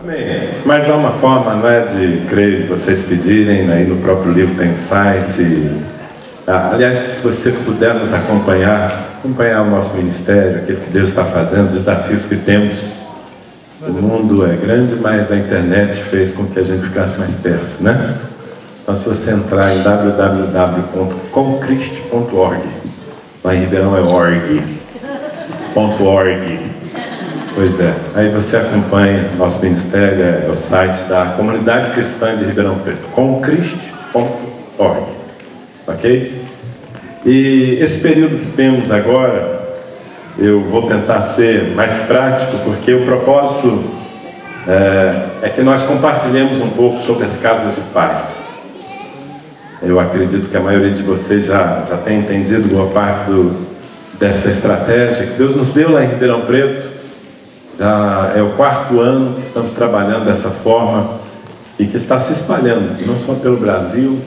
Amém. Mas há uma forma, não é, de crer, vocês pedirem, aí no próprio livro tem site. Aliás, se você puder nos acompanhar o nosso ministério, aquilo que Deus está fazendo, os desafios que temos. O mundo é grande, mas a internet fez com que a gente ficasse mais perto, né? Então, se você entrar em www.comcrist.org, lá em Ribeirão é org. Pois é, aí você acompanha nosso ministério, é o site da Comunidade Cristã de Ribeirão Preto, comcrist.org, ok? E esse período que temos agora, eu vou tentar ser mais prático, porque o propósito é que nós compartilhemos um pouco sobre as casas de paz. Eu acredito que a maioria de vocês já tem entendido boa parte dessa estratégia que Deus nos deu lá em Ribeirão Preto. Já é o 4º ano que estamos trabalhando dessa forma e que está se espalhando, não só pelo Brasil,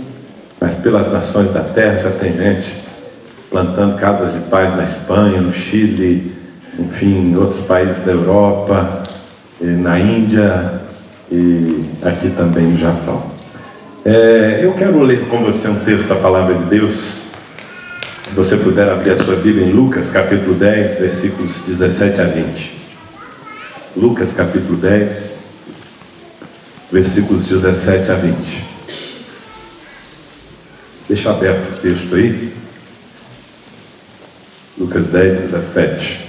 mas pelas nações da terra. Já tem gente plantando casas de paz na Espanha, no Chile, enfim, em outros países da Europa, na Índia e aqui também no Japão. Eu quero ler com você um texto da Palavra de Deus. Se você puder abrir a sua Bíblia em Lucas, capítulo 10, versículos 17 a 20. Lucas, capítulo 10, versículos 17 a 20. Deixa aberto o texto aí. Lucas 10, 17.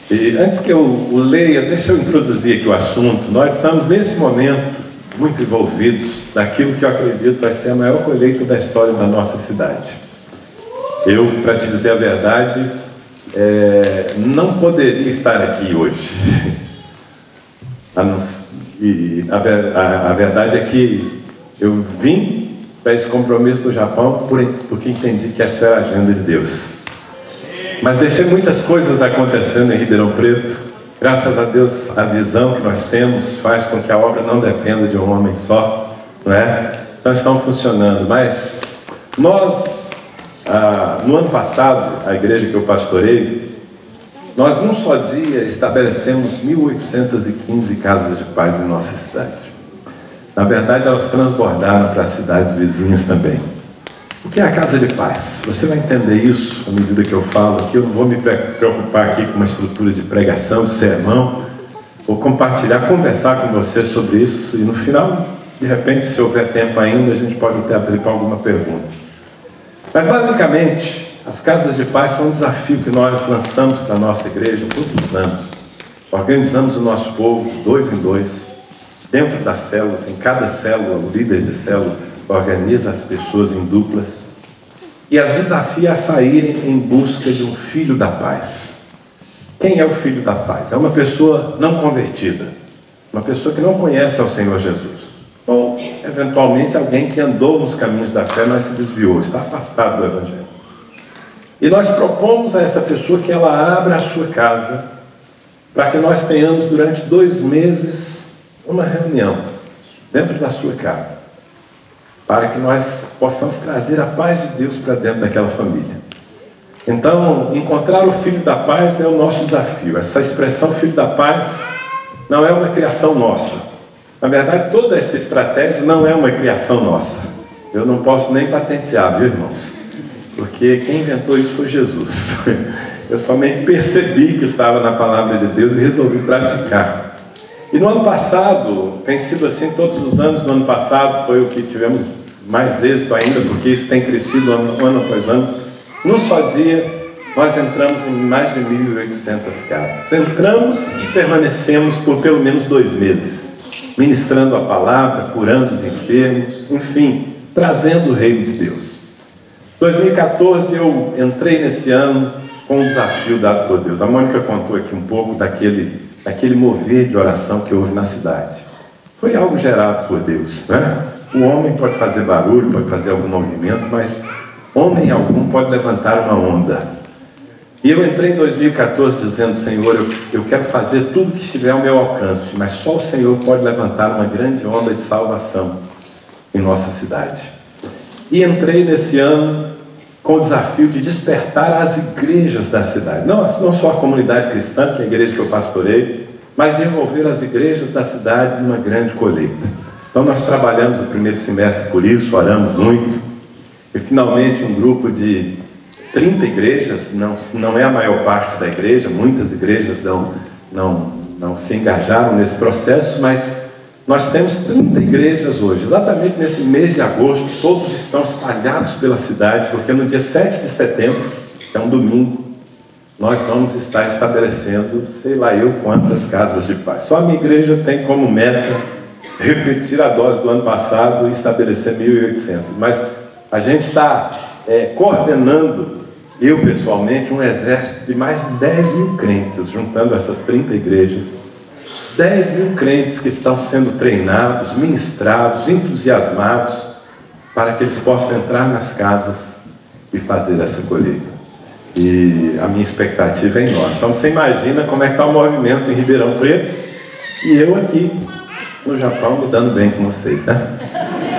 E antes que eu o leia, deixa eu introduzir aqui o assunto. Nós estamos nesse momento muito envolvidos naquilo que eu acredito vai ser a maior colheita da história da nossa cidade. Eu, para te dizer a verdade, não poderia estar aqui hoje. A verdade é que eu vim para esse compromisso no Japão porque entendi que essa era a agenda de Deus. Mas deixei muitas coisas acontecendo em Ribeirão Preto. Graças a Deus, a visão que nós temos faz com que a obra não dependa de um homem só, não é? Então estão funcionando. Mas nós, no ano passado, a igreja que eu pastorei, nós num só dia estabelecemos 1.815 casas de paz em nossa cidade. Na verdade, elas transbordaram para as cidades vizinhas também. O que é a casa de paz? Você vai entender isso à medida que eu falo aqui. Eu não vou me preocupar aqui com uma estrutura de pregação, de sermão. Vou compartilhar, conversar com você sobre isso. E no final, de repente, se houver tempo ainda, a gente pode até abrir para alguma pergunta. Mas basicamente, as casas de paz são um desafio que nós lançamos para a nossa igreja todos os anos. Organizamos o nosso povo de 2 em 2. Dentro das células, em cada célula, o líder de célula organiza as pessoas em duplas e as desafia a saírem em busca de um filho da paz. Quem é o filho da paz? É uma pessoa não convertida, uma pessoa que não conhece ao Senhor Jesus, ou eventualmente alguém que andou nos caminhos da fé, mas se desviou, está afastado do Evangelho. E nós propomos a essa pessoa que ela abra a sua casa para que nós tenhamos durante 2 meses uma reunião dentro da sua casa, para que nós possamos trazer a paz de Deus para dentro daquela família. Então, encontrar o Filho da Paz é o nosso desafio. Essa expressão Filho da Paz não é uma criação nossa. Na verdade, toda essa estratégia não é uma criação nossa. Eu não posso nem patentear, viu, irmãos? Porque quem inventou isso foi Jesus. Eu somente percebi que estava na palavra de Deus e resolvi praticar. E no ano passado, tem sido assim todos os anos. No ano passado foi o que tivemos mais êxito ainda, porque isso tem crescido ano após ano. Num só dia, nós entramos em mais de 1.800 casas. Entramos e permanecemos por pelo menos 2 meses, ministrando a palavra, curando os enfermos, enfim, trazendo o reino de Deus. 2014 eu entrei nesse ano com um desafio dado por Deus. A Mônica contou aqui um pouco daquele mover de oração que houve na cidade. Foi algo gerado por Deus, né? O homem pode fazer barulho, pode fazer algum movimento, mas homem algum pode levantar uma onda. E eu entrei em 2014 dizendo: Senhor, eu quero fazer tudo que estiver ao meu alcance, mas só o Senhor pode levantar uma grande onda de salvação em nossa cidade. E entrei nesse ano com o desafio de despertar as igrejas da cidade. Não só a comunidade cristã, que é a igreja que eu pastorei, mas de envolver as igrejas da cidade numa grande colheita. Então nós trabalhamos o primeiro semestre por isso, oramos muito, e finalmente um grupo de 30 igrejas, não é a maior parte da igreja, muitas igrejas não se engajaram nesse processo, mas nós temos 30 igrejas hoje, exatamente nesse mês de agosto, todos estão espalhados pela cidade, porque no dia 7 de setembro, que é um domingo, nós vamos estar estabelecendo, sei lá eu quantas casas de paz. Só a minha igreja tem como meta repetir a dose do ano passado e estabelecer 1.800. Mas a gente está coordenando, eu pessoalmente, um exército de mais de 10 mil crentes, juntando essas 30 igrejas. 10 mil crentes que estão sendo treinados, ministrados, entusiasmados, para que eles possam entrar nas casas e fazer essa colheita. E a minha expectativa é enorme. Então você imagina como é que está o movimento em Ribeirão Preto, e eu aqui no Japão me dando bem com vocês, né?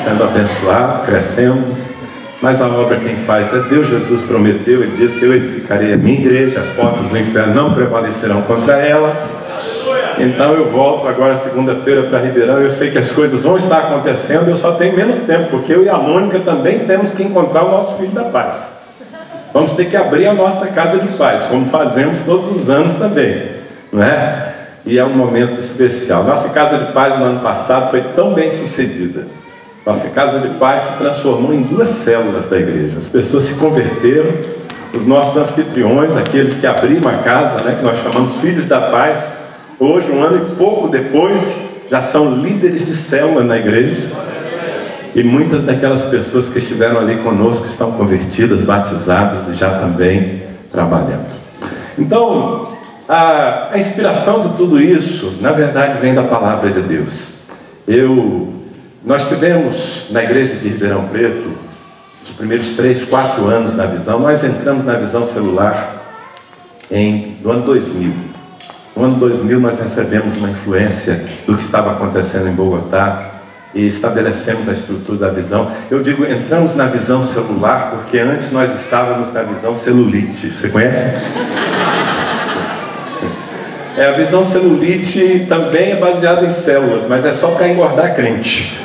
Sendo abençoado, crescendo. Mas a obra quem faz é Deus. Jesus prometeu, Ele disse: eu edificarei a minha igreja, as portas do inferno não prevalecerão contra ela. Então eu volto agora segunda-feira para Ribeirão. Eu sei que as coisas vão estar acontecendo, eu só tenho menos tempo, porque eu e a Mônica também temos que encontrar o nosso filho da paz. Vamos ter que abrir a nossa casa de paz, como fazemos todos os anos também, não é? E é um momento especial. Nossa casa de paz no ano passado foi tão bem sucedida. Nossa casa de paz se transformou em 2 células da igreja. As pessoas se converteram, os nossos anfitriões, aqueles que abriram a casa, né, que nós chamamos Filhos da Paz, hoje, um ano e pouco depois, já são líderes de célula na igreja. E muitas daquelas pessoas que estiveram ali conosco estão convertidas, batizadas e já também trabalhando. Então, a inspiração de tudo isso, na verdade, vem da palavra de Deus. Nós tivemos na igreja de Ribeirão Preto, os primeiros 3, 4 anos na visão. Nós entramos na visão celular no ano 2000. No ano 2000 nós recebemos uma influência do que estava acontecendo em Bogotá e estabelecemos a estrutura da visão. Eu digo, entramos na visão celular porque antes nós estávamos na visão celulite. Você conhece? A visão celulite também é baseada em células, mas é só para engordar crente.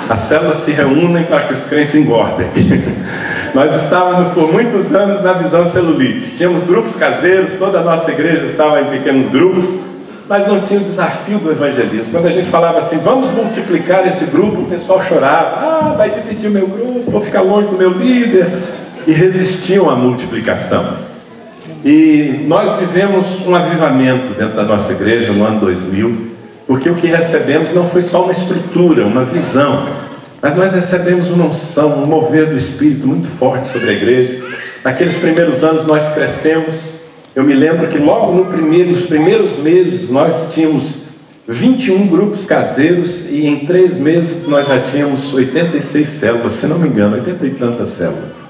As células se reúnem para que os crentes engordem. Nós estávamos por muitos anos na visão celulite. Tínhamos grupos caseiros, toda a nossa igreja estava em pequenos grupos, mas não tinha o desafio do evangelismo. Quando a gente falava assim, vamos multiplicar esse grupo, o pessoal chorava: vai dividir o meu grupo, vou ficar longe do meu líder. E resistiam à multiplicação. E nós vivemos um avivamento dentro da nossa igreja no ano 2000, porque o que recebemos não foi só uma estrutura, uma visão, mas nós recebemos uma unção, um mover do Espírito muito forte sobre a igreja. Naqueles primeiros anos nós crescemos. Eu me lembro que logo nos primeiros meses nós tínhamos 21 grupos caseiros, e em 3 meses nós já tínhamos 86 células, se não me engano, 80 e tantas células.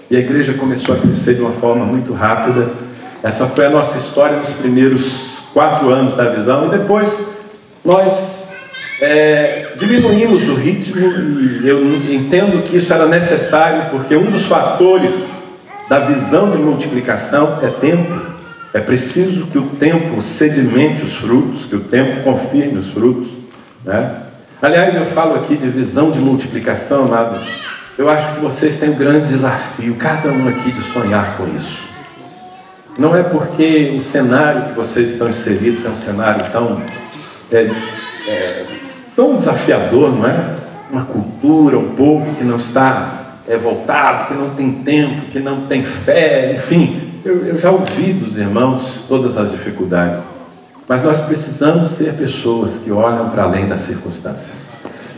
E a igreja começou a crescer de uma forma muito rápida. Essa foi a nossa história nos primeiros 4 anos da visão, e depois nós diminuímos o ritmo, e eu entendo que isso era necessário, porque um dos fatores da visão de multiplicação é tempo. É preciso que o tempo sedimente os frutos, que o tempo confirme os frutos, né? Aliás, eu falo aqui de visão de multiplicação, amado. Eu acho que vocês têm um grande desafio, cada um aqui, de sonhar com isso. Não é porque o cenário que vocês estão inseridos é um cenário tão desafiador, não é? Uma cultura, um povo que não está voltado, que não tem tempo, que não tem fé, enfim. Eu já ouvi dos irmãos todas as dificuldades, mas nós precisamos ser pessoas que olham para além das circunstâncias.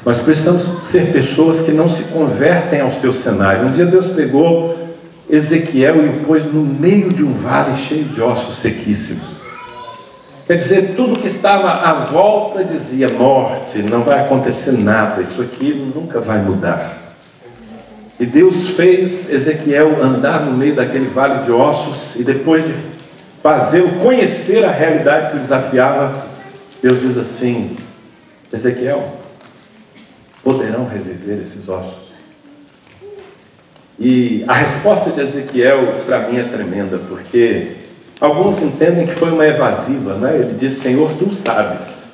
Nós precisamos ser pessoas que não se convertem ao seu cenário. Um dia Deus pegou Ezequiel e o pôs no meio de um vale cheio de ossos sequíssimos. Quer dizer, tudo que estava à volta dizia: morte, não vai acontecer nada, isso aqui nunca vai mudar. E Deus fez Ezequiel andar no meio daquele vale de ossos, e depois de fazê-lo conhecer a realidade que o desafiava, Deus diz assim: Ezequiel, poderão reviver esses ossos? E a resposta de Ezequiel, para mim, é tremenda, porque alguns entendem que foi uma evasiva, não é? Ele disse: Senhor, tu sabes.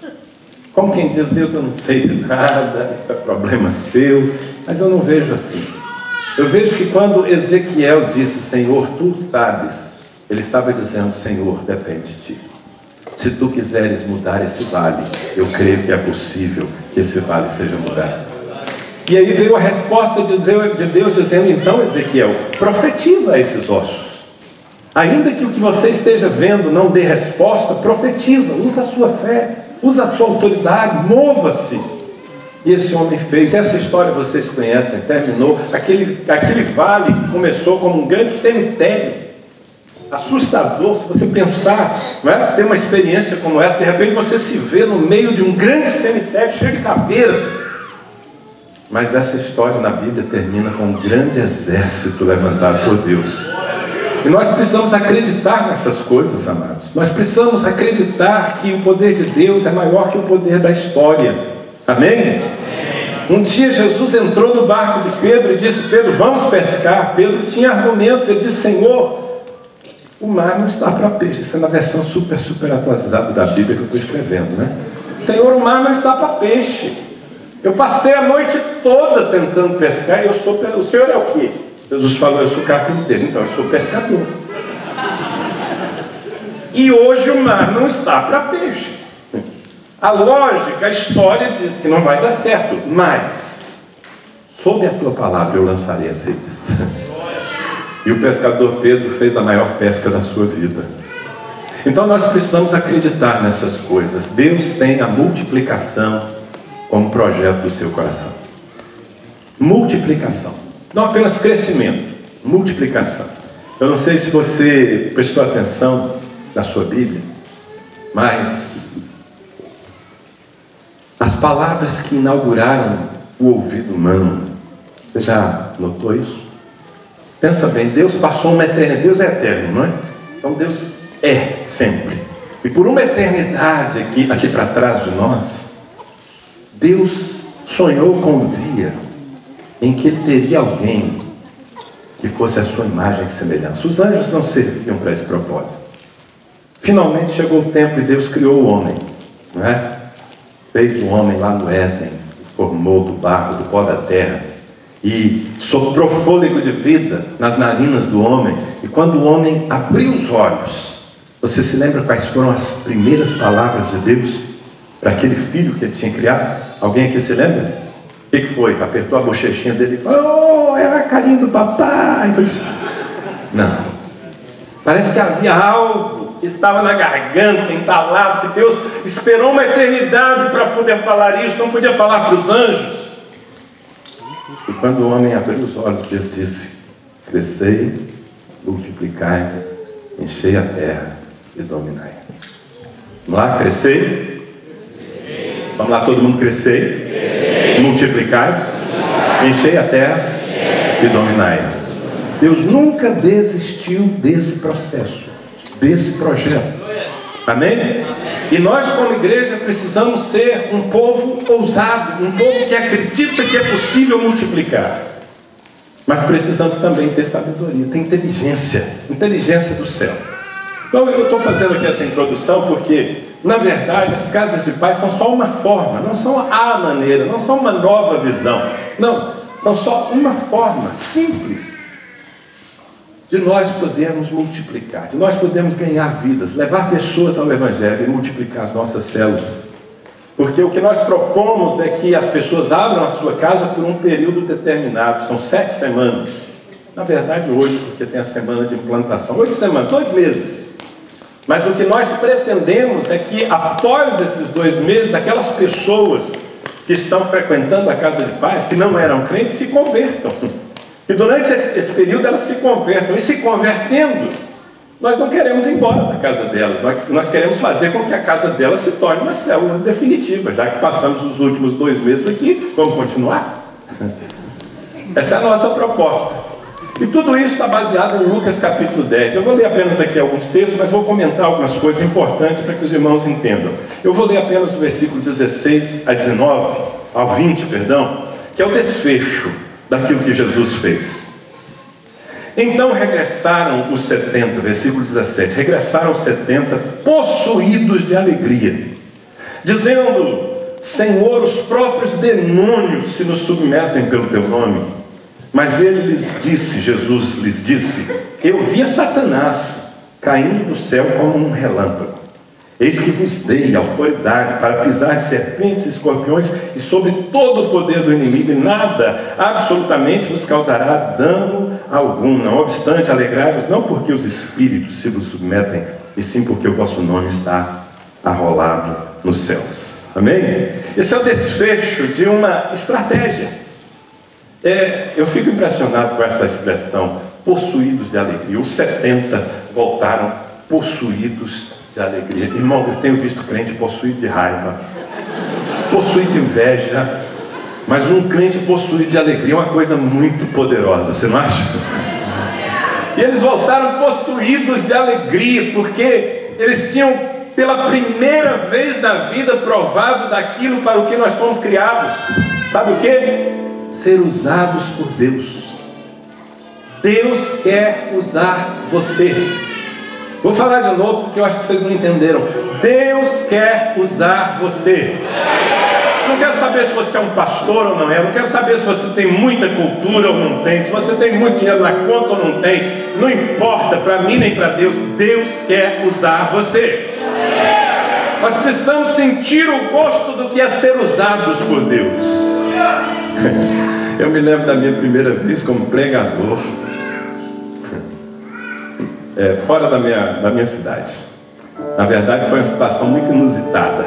Como quem diz: Deus, eu não sei de nada, isso é problema seu. Mas eu não vejo assim. Eu vejo que quando Ezequiel disse: Senhor, tu sabes, ele estava dizendo: Senhor, depende de ti. Se tu quiseres mudar esse vale, eu creio que é possível que esse vale seja mudado. E aí veio a resposta de Deus dizendo: então, Ezequiel, profetiza a esses ossos. Ainda que o que você esteja vendo não dê resposta, profetiza, usa a sua fé, usa a sua autoridade, mova-se. E esse homem fez. Essa história vocês conhecem, terminou. Aquele vale que começou como um grande cemitério, assustador, se você pensar, não é? Ter uma experiência como essa, de repente você se vê no meio de um grande cemitério cheio de caveiras. Mas essa história na Bíblia termina com um grande exército levantado por Deus. E nós precisamos acreditar nessas coisas, amados. Nós precisamos acreditar que o poder de Deus é maior que o poder da história. Amém? Um dia Jesus entrou no barco de Pedro e disse: Pedro, vamos pescar. Pedro tinha argumentos. Ele disse: Senhor, o mar não está para peixe. Isso é na versão super atualizada da Bíblia que eu estou escrevendo, né? Senhor, o mar não está para peixe. Eu passei a noite toda tentando pescar e o senhor é o quê? Jesus falou: eu sou carpinteiro. Então eu sou pescador. E hoje o mar não está para peixe. A lógica, a história diz que não vai dar certo, mas sob a tua palavra eu lançarei as redes. E o pescador Pedro fez a maior pesca da sua vida. Então nós precisamos acreditar nessas coisas. Deus tem a multiplicação como projeto do seu coração. Multiplicação, não apenas crescimento, multiplicação. Eu não sei se você prestou atenção na sua Bíblia, mas as palavras que inauguraram o ouvido humano, você já notou isso? Pensa bem, Deus passou uma eternidade. Deus é eterno, não é? Então Deus é sempre. E por uma eternidade aqui para trás de nós, Deus sonhou com um dia em que Ele teria alguém que fosse a sua imagem e semelhança. Os anjos não serviam para esse propósito. Finalmente chegou o tempo e Deus criou o homem, não é? Fez o homem lá no Éden, formou do barro, do pó da terra, e soprou fôlego de vida nas narinas do homem. E quando o homem abriu os olhos, você se lembra quais foram as primeiras palavras de Deus para aquele filho que ele tinha criado? Alguém aqui se lembra? O que foi? Apertou a bochechinha dele e falou: oh, é a carinha do papai. Não. Parece que havia algo que estava na garganta, entalado, que Deus esperou uma eternidade para poder falar isso, não podia falar para os anjos. E quando o homem abriu os olhos, Deus disse: crescei, multiplicai-vos, enchei a terra e dominai. Vamos lá, crescei? Vamos lá, todo mundo crescei, multiplicai-vos, enchei a terra e dominai. Deus nunca desistiu desse processo, desse projeto. Amém? E nós, como igreja, precisamos ser um povo ousado, um povo que acredita que é possível multiplicar. Mas precisamos também ter sabedoria, ter inteligência do céu. Então eu estou fazendo aqui essa introdução porque, na verdade, as casas de paz são só uma forma, não são a maneira, não são uma nova visão. Não, são só uma forma simples de nós podermos multiplicar, de nós podermos ganhar vidas, levar pessoas ao Evangelho e multiplicar as nossas células. Porque o que nós propomos é que as pessoas abram a sua casa por um período determinado, são 7 semanas. Na verdade 8, porque tem a semana de implantação. 8 semanas, 2 meses. Mas o que nós pretendemos é que após esses 2 meses, aquelas pessoas que estão frequentando a casa de paz, que não eram crentes, se convertam. E durante esse período elas se convertam. E se convertendo, nós não queremos ir embora da casa delas. Nós queremos fazer com que a casa delas se torne uma célula definitiva. Já que passamos os últimos 2 meses aqui, vamos continuar? Essa é a nossa proposta. E tudo isso está baseado em Lucas capítulo 10. Eu vou ler apenas aqui alguns textos, mas vou comentar algumas coisas importantes para que os irmãos entendam. Eu vou ler apenas o versículo 16 a 19, ao 20, perdão, que é o desfecho daquilo que Jesus fez. Então regressaram os 70, versículo 17, regressaram os 70 possuídos de alegria, dizendo: Senhor, os próprios demônios se nos submetem pelo teu nome. Mas ele lhes disse, Jesus lhes disse: eu vi Satanás caindo do céu como um relâmpago. Eis que vos dei autoridade para pisar de serpentes e escorpiões e sobre todo o poder do inimigo, e nada absolutamente vos causará dano algum. Não obstante, alegrai-vos, não porque os espíritos se vos submetem, e sim porque o vosso nome está arrolado nos céus. Amém? Esse é o desfecho de uma estratégia. Eu fico impressionado com essa expressão, possuídos de alegria. Os 70 voltaram possuídos de alegria. Irmão, eu tenho visto crente possuído de raiva, possuído de inveja, mas um crente possuído de alegria é uma coisa muito poderosa, você não acha? E eles voltaram possuídos de alegria, porque eles tinham, pela primeira vez na vida, provado daquilo para o que nós fomos criados. Sabe o que? Ser usados por Deus. Deus quer usar você. Vou falar de novo porque eu acho que vocês não entenderam. Deus quer usar você. Não quero saber se você é um pastor ou não é. Não quero saber se você tem muita cultura ou não tem, se você tem muito dinheiro na conta ou não tem. Não importa para mim nem para Deus. Deus quer usar você. Nós precisamos sentir o gosto do que é ser usados por Deus. Eu me lembro da minha primeira vez como pregador, fora da minha cidade. Na verdade foi uma situação muito inusitada.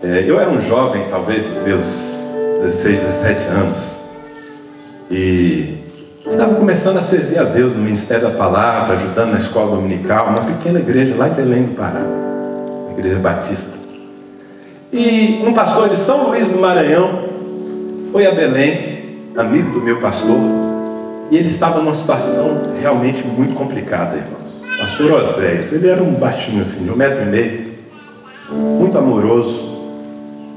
Eu era um jovem, talvez dos meus 16, 17 anos, e estava começando a servir a Deus no Ministério da Palavra, ajudando na escola dominical, uma pequena igreja lá em Belém do Pará, uma igreja batista. E um pastor de São Luís do Maranhão foi a Belém, amigo do meu pastor, e ele estava numa situação realmente muito complicada, irmãos. Pastor Oséias, ele era um baixinho assim, de 1,5 metros, muito amoroso,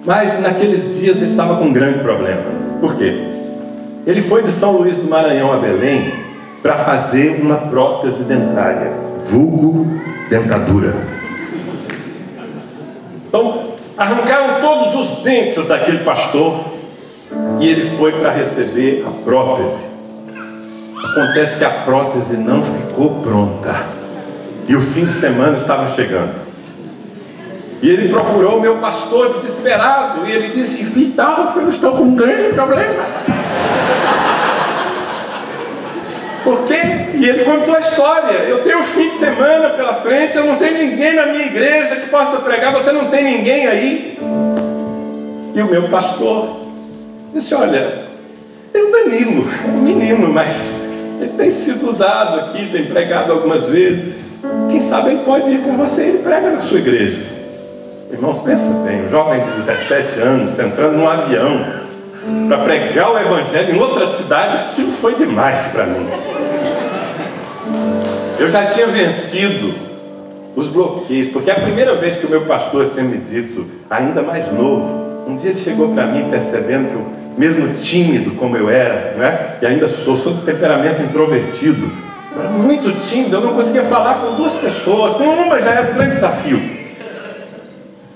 mas naqueles dias ele estava com um grande problema. Por quê? Ele foi de São Luís do Maranhão a Belém para fazer uma prótese dentária, vulgo dentadura. Então, arrancaram todos os dentes daquele pastor e ele foi para receber a prótese. Acontece que a prótese não ficou pronta e o fim de semana estava chegando. E ele procurou o meu pastor desesperado e ele disse: Vital, eu estou com um grande problema. Por quê? E ele contou a história. Eu tenho um fim de semana pela frente, eu não tenho ninguém na minha igreja que possa pregar, você não tem ninguém aí? E o meu pastor disse: olha, tem o Danilo, um menino, mas ele tem sido usado aqui, tem pregado algumas vezes. Quem sabe ele pode ir com você, ele prega na sua igreja. Irmãos, pensa bem, um jovem de 17 anos entrando num avião para pregar o evangelho em outra cidade, aquilo foi demais para mim. Eu já tinha vencido os bloqueios, porque é a primeira vez que o meu pastor tinha me dito, ainda mais novo, um dia ele chegou para mim percebendo que eu, mesmo tímido como eu era, né, e ainda sou de temperamento introvertido, eu era muito tímido, eu não conseguia falar com 2 pessoas, com uma já era um grande desafio.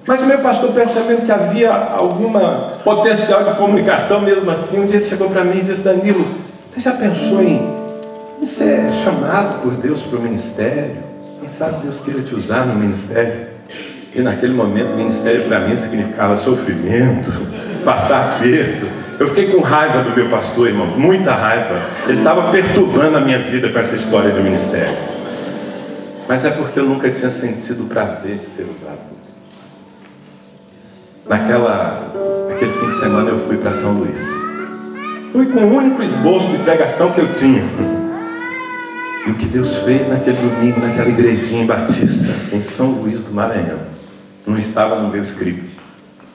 Mas o meu pastor, percebendo que havia alguma potencial de comunicação mesmo assim, um dia ele chegou para mim e disse: Danilo, você já pensou em ser chamado por Deus para o ministério? Quem sabe Deus queira te usar no ministério? E naquele momento, ministério para mim significava sofrimento, passar aperto. Eu fiquei com raiva do meu pastor, irmão, muita raiva. Ele estava perturbando a minha vida com essa história do ministério. Mas é porque eu nunca tinha sentido o prazer de ser usado. Naquele fim de semana eu fui para São Luís. Fui com o único esboço de pregação que eu tinha. E o que Deus fez naquele domingo, naquela igrejinha batista, em São Luís do Maranhão, não estava no meu script.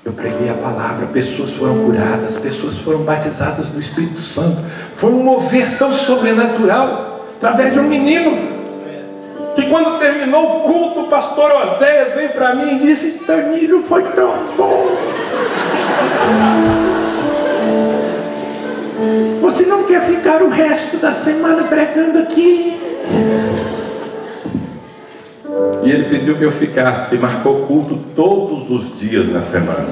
Eu preguei a palavra, pessoas foram curadas, pessoas foram batizadas do Espírito Santo. Foi um mover tão sobrenatural, através de um menino, que quando terminou o culto, o pastor Oséias veio para mim e disse: Danilo, foi tão bom. Você não quer ficar o resto da semana pregando aqui? E ele pediu que eu ficasse, e marcou culto todos os dias na semana.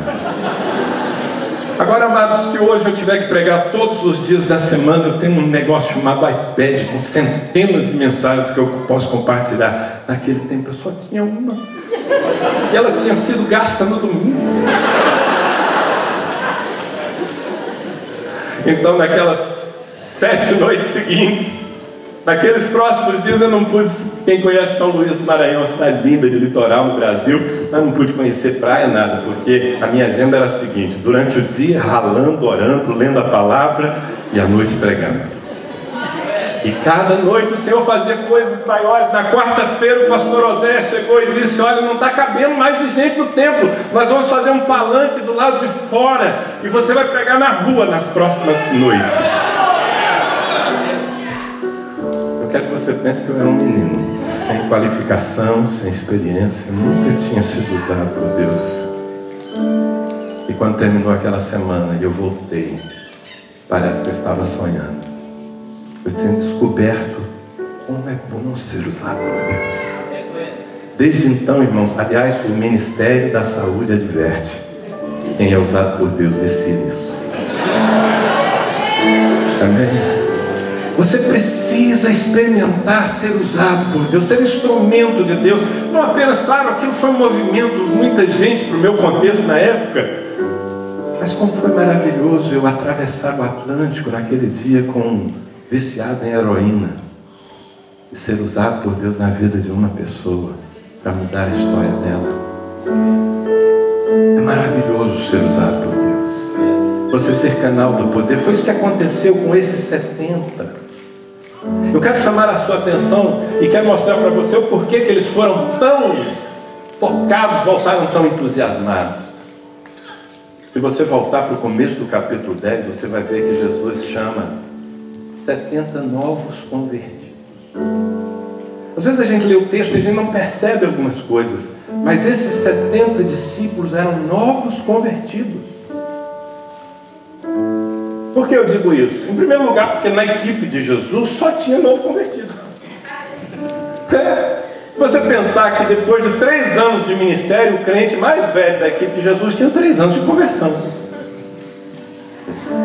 Agora, amados, se hoje eu tiver que pregar todos os dias da semana, eu tenho um negócio chamado iPad, com centenas de mensagens que eu posso compartilhar. Naquele tempo eu só tinha uma. E ela tinha sido gasta no domingo. Então, naquelas 7 noites seguintes, naqueles próximos dias eu não pude. Quem conhece São Luís do Maranhão, uma cidade linda de litoral no Brasil, mas não pude conhecer praia, nada, porque a minha agenda era a seguinte: durante o dia, ralando, orando, lendo a palavra, e à noite pregando. E cada noite o Senhor fazia coisas maiores. Na quarta-feira o pastor Osé chegou e disse: olha, não está cabendo mais de gente no templo, nós vamos fazer um palanque do lado de fora, e você vai pregar na rua nas próximas noites. Eu quero que você pense que eu era um menino, sem qualificação, sem experiência, nunca tinha sido usado por Deus assim. E quando terminou aquela semana e eu voltei, parece que eu estava sonhando. Eu tinha descoberto como é bom ser usado por Deus. Desde então, irmãos, aliás, o Ministério da Saúde adverte: quem é usado por Deus, vicie nisso. Amém? Você precisa experimentar ser usado por Deus, ser instrumento de Deus. Não apenas, claro, aquilo foi um movimento de muita gente para o meu contexto na época, mas como foi maravilhoso eu atravessar o Atlântico naquele dia com viciado em heroína e ser usado por Deus na vida de uma pessoa para mudar a história dela. É maravilhoso ser usado por Deus. Você ser canal do poder. Foi isso que aconteceu com esses 70. Eu quero chamar a sua atenção e quero mostrar para você o porquê que eles foram tão tocados, voltaram tão entusiasmados. Se você voltar para o começo do capítulo 10, você vai ver que Jesus chama 70 novos convertidos. Às vezes a gente lê o texto e a gente não percebe algumas coisas, mas esses 70 discípulos eram novos convertidos. Por que eu digo isso? Em primeiro lugar, porque na equipe de Jesus só tinha novo convertido. Você pensar que depois de 3 anos de ministério, o crente mais velho da equipe de Jesus tinha 3 anos de conversão.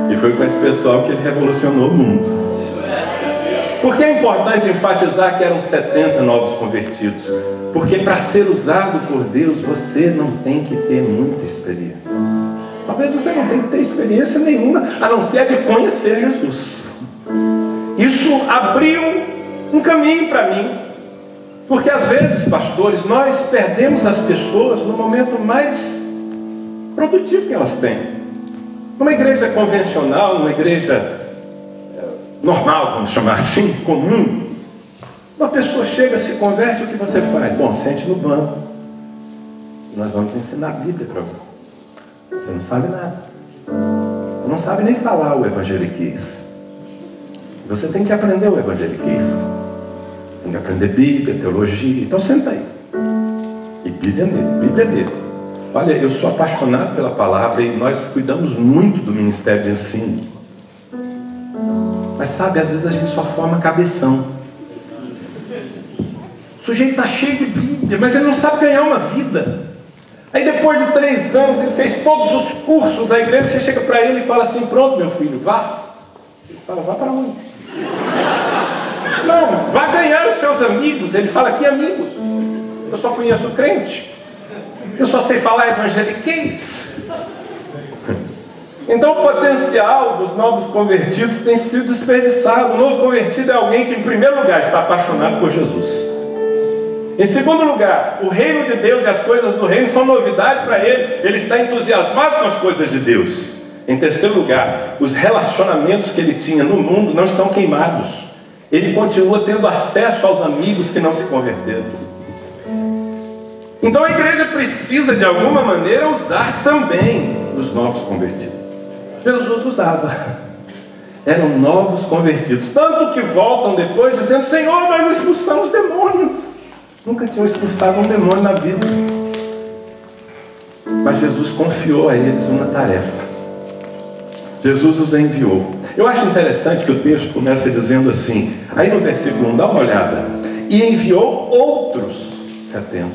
E foi com esse pessoal que ele revolucionou o mundo. Por que é importante enfatizar que eram 70 novos convertidos? Porque para ser usado por Deus, você não tem que ter muita experiência. Talvez você não tenha que ter experiência nenhuma, a não ser a de conhecer Jesus. Isso abriu um caminho para mim. Porque às vezes, pastores, nós perdemos as pessoas no momento mais produtivo que elas têm. Numa igreja convencional, numa igreja normal, vamos chamar assim, comum, uma pessoa chega, se converte, o que você faz? Bom, sente no banco. Nós vamos ensinar a Bíblia para você. Você não sabe nada. Você não sabe nem falar o evangeliquez. Você tem que aprender o evangeliquez. Tem que aprender Bíblia, teologia. Então senta aí. E Bíblia nele, Bíblia dele. Olha, eu sou apaixonado pela palavra e nós cuidamos muito do ministério de ensino. Mas sabe, às vezes a gente só forma cabeção. O sujeito está cheio de Bíblia, mas ele não sabe ganhar uma vida. Aí depois de 3 anos, ele fez todos os cursos da igreja, você chega para ele e fala assim: pronto, meu filho, vá. Ele fala: vá para onde? Não, vá ganhar os seus amigos. Ele fala: que amigos? Eu só conheço o crente. Eu só sei falar evangeliquez. Então o potencial dos novos convertidos tem sido desperdiçado. O novo convertido é alguém que, em primeiro lugar, está apaixonado por Jesus. Em segundo lugar, o reino de Deus e as coisas do reino são novidade para ele. Ele está entusiasmado com as coisas de Deus. Em terceiro lugar, os relacionamentos que ele tinha no mundo não estão queimados. Ele continua tendo acesso aos amigos que não se converteram. Então a igreja precisa, de alguma maneira, usar também os novos convertidos. Jesus usava. Eram novos convertidos. Tanto que voltam depois dizendo: Senhor, nós expulsamos demônios. Nunca tinham expulsado um demônio na vida. Mas Jesus confiou a eles uma tarefa. Jesus os enviou. Eu acho interessante que o texto começa dizendo assim, aí no versículo 1, dá uma olhada, e enviou outros 70.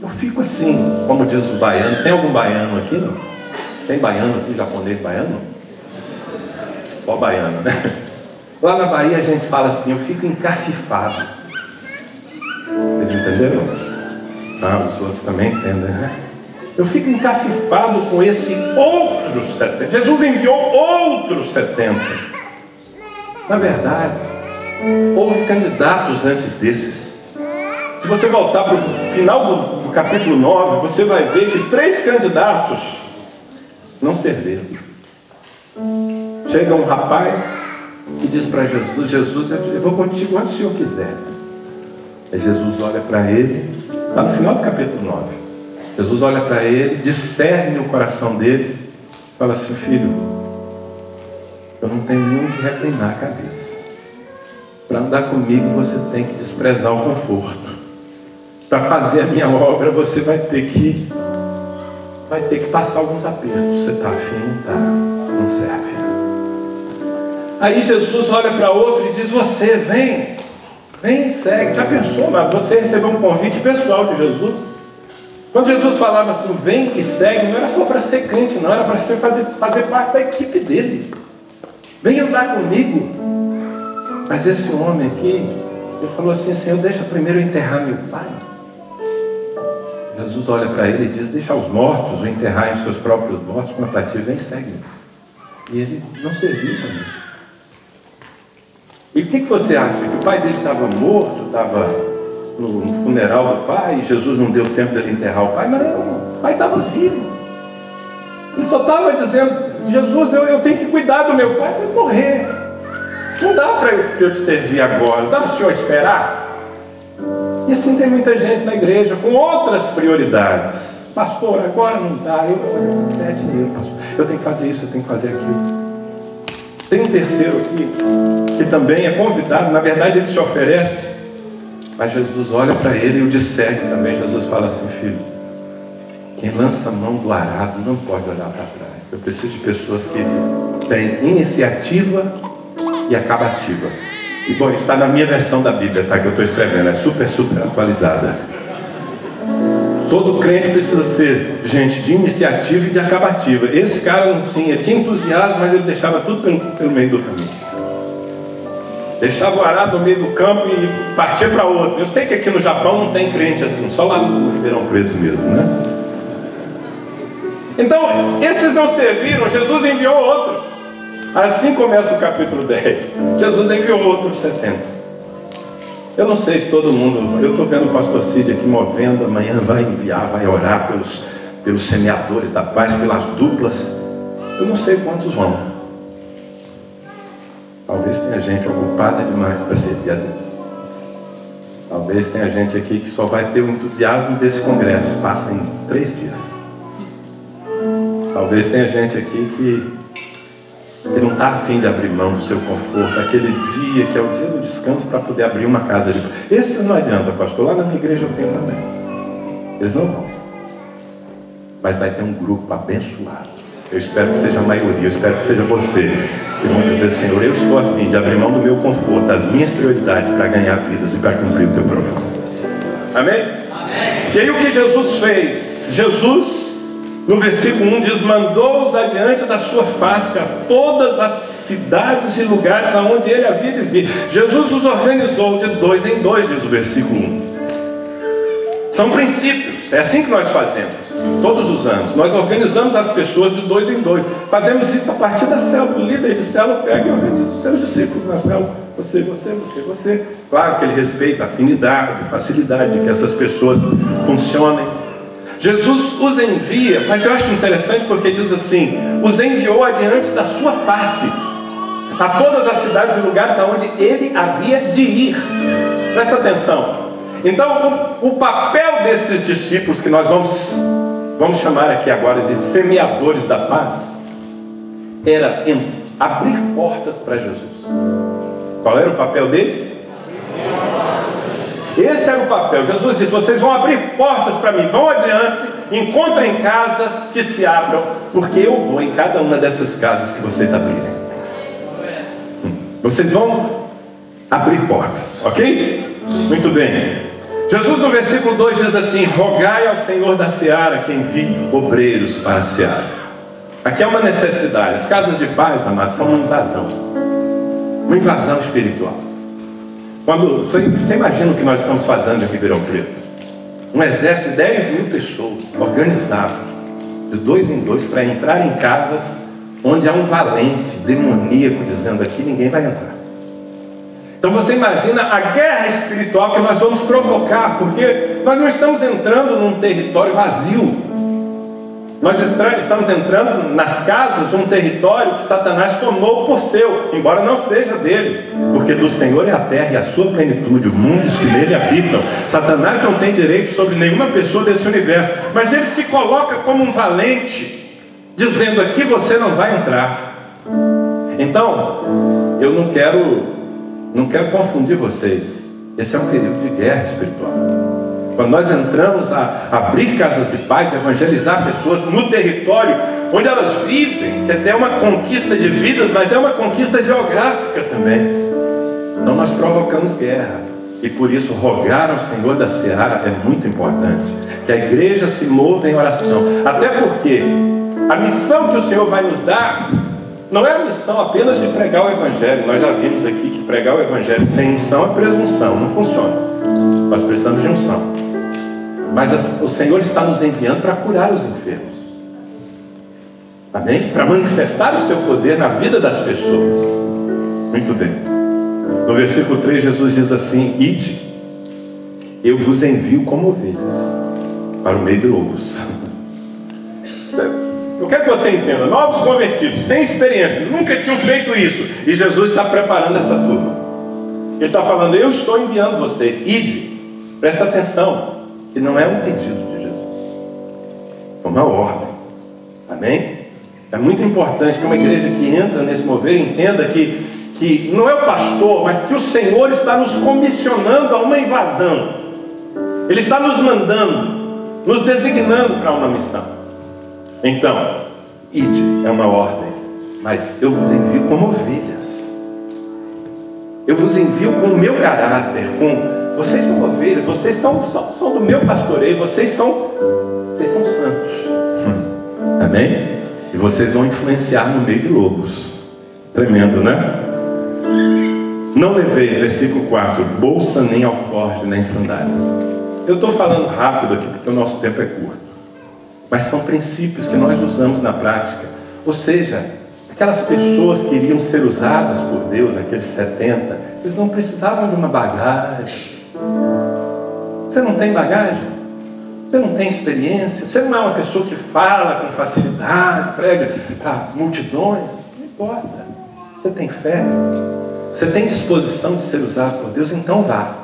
Eu fico assim, como diz o baiano. Tem algum baiano aqui, não? Tem baiano aqui, japonês baiano? Ó baiano, né? Lá na Bahia a gente fala assim, eu fico encafifado. Vocês entenderam? Ah, os outros também entendem, né? Eu fico encafifado com esse outros 70. Jesus enviou outros 70. Na verdade, houve candidatos antes desses. Se você voltar para o final do capítulo 9, você vai ver que 3 candidatos não serviram. Chega um rapaz que diz para Jesus, Jesus, eu vou contigo onde o Senhor quiser. Aí Jesus olha para ele, está no final do capítulo 9. Jesus olha para ele, discerne o coração dele, fala assim, filho, eu não tenho nem onde reclinar a cabeça. Para andar comigo você tem que desprezar o conforto. Para fazer a minha obra você vai ter que passar alguns apertos. Você está afim? Não está, não serve. Aí Jesus olha para outro e diz, você vem e segue. Já pensou, mas você recebeu um convite pessoal de Jesus? Quando Jesus falava assim, vem e segue, não era só para ser crente, não, era para fazer parte da equipe dele. Vem andar comigo. Mas esse homem aqui, ele falou assim, Senhor, deixa primeiro eu enterrar meu pai. Jesus olha para ele e diz, deixa os mortos o enterrarem seus próprios mortos, quanto a ti, vem e segue. E ele não serviu também. E o que você acha? Que o pai dele estava morto, estava no funeral do pai, e Jesus não deu tempo dele enterrar o pai? Não, o pai estava vivo. Ele só estava dizendo, Jesus, eu tenho que cuidar do meu pai, vai morrer. Não dá para eu te servir agora, dá para o senhor esperar? E assim tem muita gente na igreja com outras prioridades. Pastor, agora não dá, é dinheiro, pastor. Eu tenho que fazer isso, eu tenho que fazer aquilo. Tem um terceiro aqui, que também é convidado, na verdade ele se oferece, mas Jesus olha para ele e o dissegue também. Jesus fala assim, filho, quem lança a mão do arado não pode olhar para trás. Eu preciso de pessoas que têm iniciativa e acabativa. E bom, isso está na minha versão da Bíblia, tá? Que eu estou escrevendo, é super atualizada. Todo crente precisa ser gente de iniciativa e de acabativa. Esse cara não tinha entusiasmo, mas ele deixava tudo pelo meio do caminho. Deixava o arado no meio do campo e partia para outro. Eu sei que aqui no Japão não tem crente assim, só lá no Ribeirão Preto mesmo, né? Então, esses não serviram, Jesus enviou outros. Assim começa o capítulo 10. Jesus enviou outros 70. Eu não sei se todo mundo... Eu estou vendo o pastor Cid aqui movendo. Amanhã vai enviar, vai orar pelos semeadores da paz, pelas duplas. Eu não sei quantos vão. Talvez tenha gente ocupada demais para servir a Deus. Talvez tenha gente aqui que só vai ter o entusiasmo desse congresso. Passa em 3 dias. Talvez tenha gente aqui que não está afim de abrir mão do seu conforto, aquele dia que é o dia do descanso, para poder abrir uma casa de... Esse não adianta, pastor, lá na minha igreja eu tenho também. Eles não vão. Mas vai ter um grupo abençoado. Eu espero que seja a maioria, eu espero que seja você, que vão dizer, Senhor, eu estou afim de abrir mão do meu conforto, das minhas prioridades, para ganhar vidas e para cumprir o teu propósito. Amém? Amém? E aí o que Jesus fez? Jesus, no versículo 1 diz, mandou-os adiante da sua face a todas as cidades e lugares aonde ele havia de vir. Jesus os organizou de 2 em 2, diz o versículo 1. São princípios, é assim que nós fazemos, todos os anos. Nós organizamos as pessoas de 2 em 2. Fazemos isso a partir da célula. O líder de célula pega e organiza os seus discípulos na célula. Você. Claro que ele respeita a afinidade, a facilidade de que essas pessoas funcionem. Jesus os envia, mas eu acho interessante porque diz assim, os enviou adiante da sua face, a todas as cidades e lugares aonde ele havia de ir. Presta atenção. Então, o papel desses discípulos, que nós vamos chamar aqui agora de semeadores da paz, era abrir portas para Jesus. Qual era o papel deles? Esse era o papel. Jesus disse, vocês vão abrir portas para mim, vão adiante, encontrem casas que se abram, porque eu vou em cada uma dessas casas que vocês abrirem. Vocês vão abrir portas, ok? Muito bem. Jesus no versículo 2 diz assim: rogai ao Senhor da seara que envie obreiros para a seara. Aqui é uma necessidade. As casas de paz, amados, são uma invasão espiritual. Quando você imagina o que nós estamos fazendo em Ribeirão Preto, um exército de 10.000 pessoas organizado de 2 em 2 para entrar em casas onde há um valente demoníaco dizendo: aqui ninguém vai entrar. Então você imagina a guerra espiritual que nós vamos provocar, porque nós não estamos entrando num território vazio. Nós estamos entrando nas casas, um território que Satanás tomou por seu, embora não seja dele, porque do Senhor é a terra e a sua plenitude, o mundo que nele habitam. Satanás não tem direito sobre nenhuma pessoa desse universo, mas ele se coloca como um valente, dizendo: aqui você não vai entrar. Então, eu não quero confundir vocês. Esse é um período de guerra espiritual. Quando nós entramos a abrir casas de paz, evangelizar pessoas no território onde elas vivem, quer dizer, é uma conquista de vidas, mas é uma conquista geográfica também. Então nós provocamos guerra, e por isso rogar ao Senhor da seara é muito importante, que a igreja se mova em oração, até porque a missão que o Senhor vai nos dar não é a missão apenas de pregar o Evangelho. Nós já vimos aqui que pregar o Evangelho sem unção é presunção, não funciona. Nós precisamos de unção. Mas o Senhor está nos enviando para curar os enfermos. Amém? Para manifestar o seu poder na vida das pessoas. Muito bem. No versículo 3, Jesus diz assim: ide, eu vos envio como ovelhas para o meio de lobos. Eu quero que você entenda, novos convertidos, sem experiência, nunca tinham feito isso, e Jesus está preparando essa turma. Ele está falando: eu estou enviando vocês, ide. Presta atenção, que não é um pedido de Jesus, é uma ordem. Amém? É muito importante que uma igreja que entra nesse mover entenda que não é o pastor, mas que o Senhor está nos comissionando a uma invasão. Ele está nos mandando, nos designando para uma missão. Então, ide é uma ordem, mas eu vos envio como ovelhas. Eu vos envio com o meu caráter, vocês são ovelhas, vocês são do meu pastoreio, vocês são santos. Amém? E vocês vão influenciar no meio de lobos. Tremendo, né? Não leveis, versículo 4, bolsa, nem alforje, nem sandálias. Eu estou falando rápido aqui porque o nosso tempo é curto, mas são princípios que nós usamos na prática. Ou seja, aquelas pessoas que iriam ser usadas por Deus, aqueles 70, eles não precisavam de uma bagagem. Você não tem bagagem? Você não tem experiência? Você não é uma pessoa que fala com facilidade, prega para multidões? Não importa. Você tem fé? Você tem disposição de ser usado por Deus? Então vá.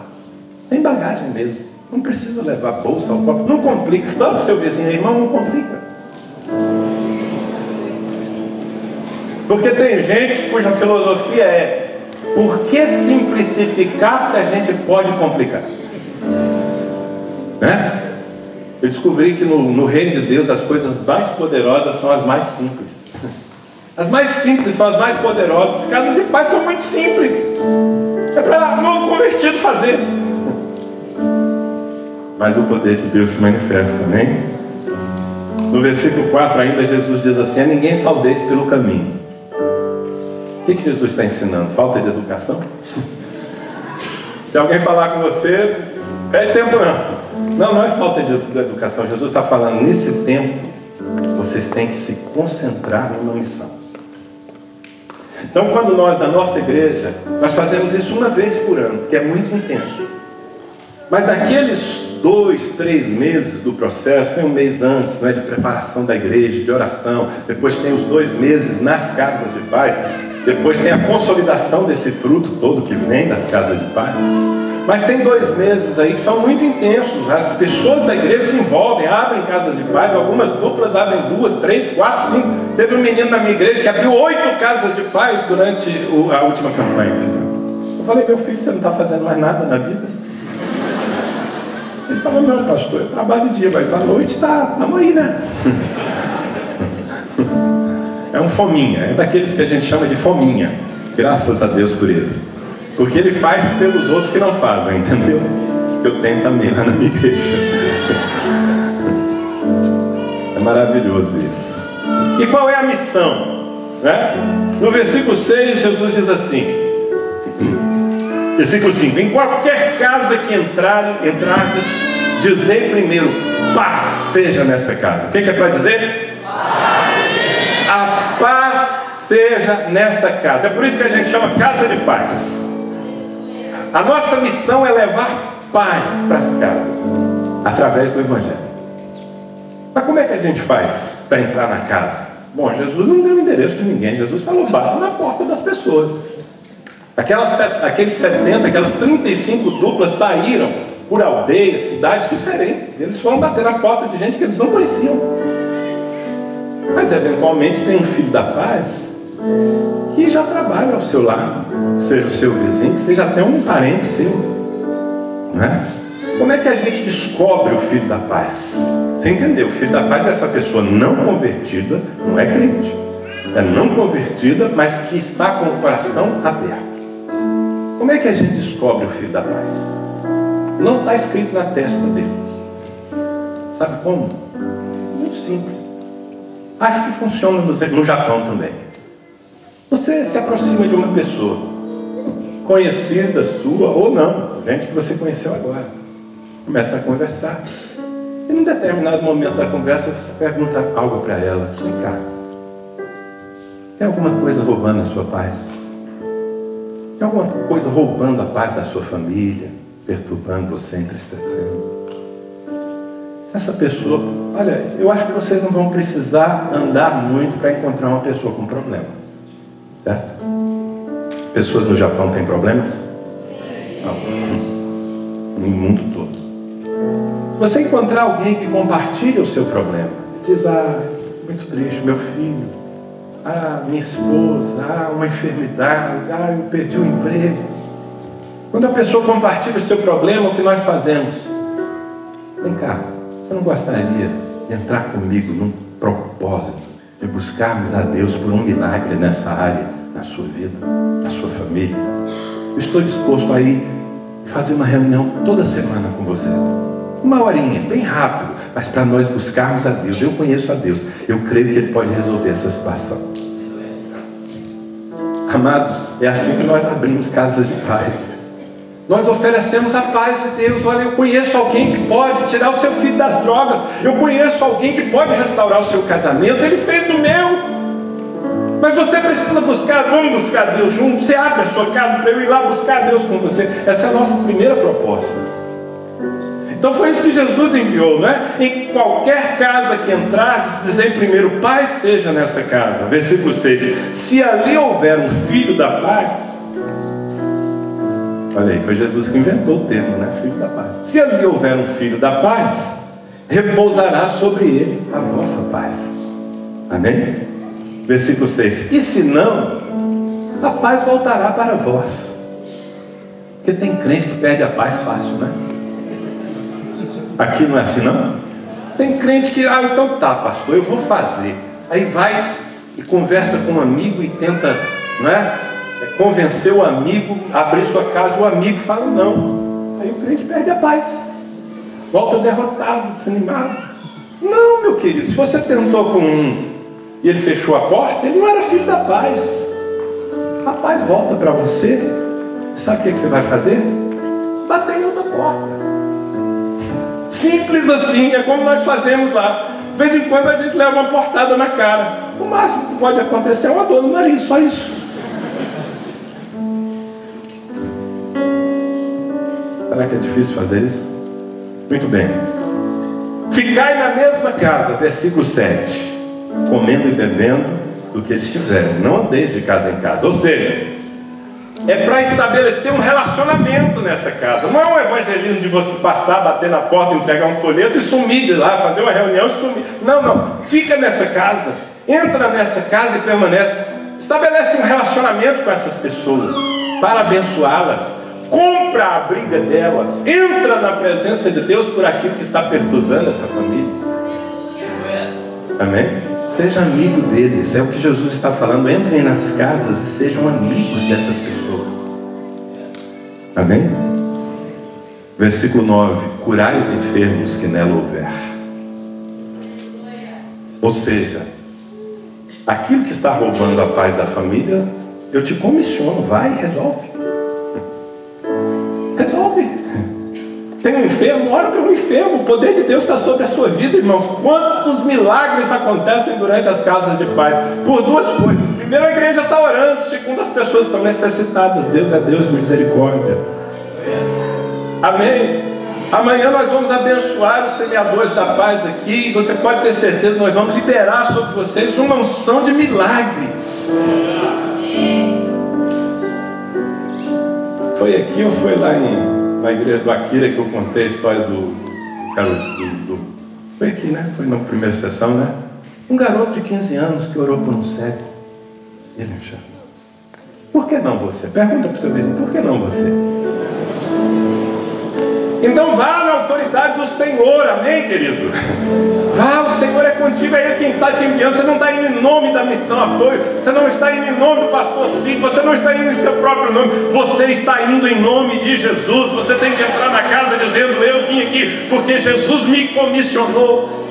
Sem bagagem mesmo. Não precisa levar bolsa ao corpo. Não complica. Fala para o seu vizinho aí: irmão, não complica. Porque tem gente cuja filosofia é: por que simplificar se a gente pode complicar? Né? Eu descobri que no reino de Deus as coisas mais poderosas são as mais simples. As mais simples são as mais poderosas. As casas de paz são muito simples. É para novo convertido fazer. Mas o poder de Deus se manifesta, amém? No versículo 4 ainda Jesus diz assim: a ninguém saudeis pelo caminho. O que Jesus está ensinando? Falta de educação? Se alguém falar com você, perde tempo não. Não é falta de educação. Jesus está falando: nesse tempo vocês têm que se concentrar numa missão. Então, quando nós, na nossa igreja, nós fazemos isso uma vez por ano, que é muito intenso. Mas naqueles 2, 3 meses do processo, tem um mês antes, né, de preparação da igreja, de oração, depois tem os 2 meses nas casas de paz, depois tem a consolidação desse fruto todo que vem das casas de paz. Mas tem 2 meses aí que são muito intensos. As pessoas da igreja se envolvem, abrem casas de paz, algumas duplas abrem 2, 3, 4, 5. Teve um menino na minha igreja que abriu 8 casas de paz durante a última campanha que fizemos. Eu falei: meu filho, você não está fazendo mais nada na vida? Ele falou: não, pastor, eu trabalho de dia, mas à noite estamos aí, né? É um fominha, é daqueles que a gente chama de fominha. Graças a Deus por ele. Porque ele faz pelos outros que não fazem, entendeu? Eu tenho também lá na minha igreja. É maravilhoso isso. E qual é a missão? Né? No versículo 6, Jesus diz assim, versículo 5: em qualquer casa que entrardes, dizei primeiro, paz seja nessa casa. O que é para dizer? Paz. A paz seja nessa casa. É por isso que a gente chama casa de paz. A nossa missão é levar paz para as casas, através do Evangelho. Mas como é que a gente faz para entrar na casa? Bom, Jesus não deu endereço de ninguém. Jesus falou, bata na porta das pessoas. Aqueles 70, aquelas 35 duplas saíram por aldeias, cidades diferentes. Eles foram bater na porta de gente que eles não conheciam. Mas eventualmente tem um filho da paz que já trabalha ao seu lado, seja o seu vizinho, seja até um parente seu, né? Como é que a gente descobre o filho da paz? Você entendeu? O filho da paz é essa pessoa não convertida, não é crente, é não convertida, mas que está com o coração aberto. Como é que a gente descobre o filho da paz? Não está escrito na testa dele. Sabe como? Muito simples. Acho que funciona no Japão também. Você se aproxima de uma pessoa conhecida sua ou não, gente que você conheceu agora, começa a conversar, e num determinado momento da conversa você pergunta algo para ela. Vem cá, tem alguma coisa roubando a sua paz? Tem alguma coisa roubando a paz da sua família, perturbando você, entristecendo? Se essa pessoa, olha, eu acho que vocês não vão precisar andar muito para encontrar uma pessoa com problema. Certo? Pessoas no Japão têm problemas? Não. No mundo todo. Você encontrar alguém que compartilha o seu problema, diz, muito triste, meu filho, minha esposa, uma enfermidade, eu perdi o emprego. Quando a pessoa compartilha o seu problema, o que nós fazemos? Vem cá, você não gostaria de entrar comigo num propósito de buscarmos a Deus por um milagre nessa área, na sua vida, na sua família? Eu estou disposto a ir fazer uma reunião toda semana com você. Uma horinha, bem rápido, mas para nós buscarmos a Deus. Eu conheço a Deus, eu creio que Ele pode resolver essa situação. Amados, é assim que nós abrimos casas de paz. Nós oferecemos a paz de Deus. Olha, eu conheço alguém que pode tirar o seu filho das drogas. Eu conheço alguém que pode restaurar o seu casamento. Ele fez no meu. Mas você precisa buscar. Vamos buscar Deus juntos. Você abre a sua casa para eu ir lá buscar Deus com você. Essa é a nossa primeira proposta. Então foi isso que Jesus enviou, não é? Em qualquer casa que entrardes, dizei primeiro, paz seja nessa casa. Versículo 6. Se ali houver um filho da paz... Olha aí, foi Jesus que inventou o termo, né? Filho da paz. Se ali houver um filho da paz, repousará sobre ele a vossa paz. Amém? Versículo 6. E se não, a paz voltará para vós. Porque tem crente que perde a paz fácil, né? Aqui não é assim, não? Tem crente que, então tá, pastor, eu vou fazer. Aí vai e conversa com um amigo e tenta, não é? Convencer o amigo a abrir sua casa, o amigo fala não. Aí o crente perde a paz, volta derrotado, desanimado. Não, meu querido, se você tentou com um e ele fechou a porta, ele não era filho da paz. A paz volta para você. Sabe o que você vai fazer? Bater em outra porta. Simples assim, é como nós fazemos lá. De vez em quando a gente leva uma portada na cara. O máximo que pode acontecer é uma dor no nariz, só isso. Será que é difícil fazer isso? Muito bem. Ficai na mesma casa, versículo 7, comendo e bebendo do que eles tiverem. Não andeis de casa em casa. Ou seja, é para estabelecer um relacionamento nessa casa. Não é um evangelismo de você passar, bater na porta, entregar um folheto e sumir de lá, fazer uma reunião e sumir. Não, não. Fica nessa casa. Entra nessa casa e permanece. Estabelece um relacionamento com essas pessoas para abençoá-las. Compra a briga delas. Entra na presença de Deus por aquilo que está perturbando essa família. Amém? Seja amigo deles, é o que Jesus está falando. Entrem nas casas e sejam amigos dessas pessoas. Amém? Versículo 9: curai os enfermos que nela houver. Ou seja, aquilo que está roubando a paz da família, eu te comissiono, vai e resolve. Resolve. Tem um enfermo, ora pelo enfermo. O poder de Deus está sobre a sua vida, irmãos. Quantos milagres acontecem durante as casas de paz? Por duas coisas. Primeiro, a igreja está orando. Segundo, as pessoas estão necessitadas. Deus é Deus de misericórdia. Amém? Amanhã nós vamos abençoar os semeadores da paz aqui. E você pode ter certeza, nós vamos liberar sobre vocês uma unção de milagres. Foi aqui ou foi lá na igreja do Akira que eu contei a história do foi aqui, né? Foi na primeira sessão, né? Um garoto de 15 anos que orou por um cego. Ele me chamou. Por que não você? Pergunta para o seu vizinho, por que não você? Então vá na autoridade do Senhor, amém, querido? Vá, o Senhor é contigo, é Ele quem está te enviando. Você não está indo em nome da missão apoio, você não está indo em nome do pastor Filho, você não está indo em seu próprio nome, você está indo em nome de Jesus. Você tem que entrar na casa dizendo: eu vim aqui porque Jesus me comissionou,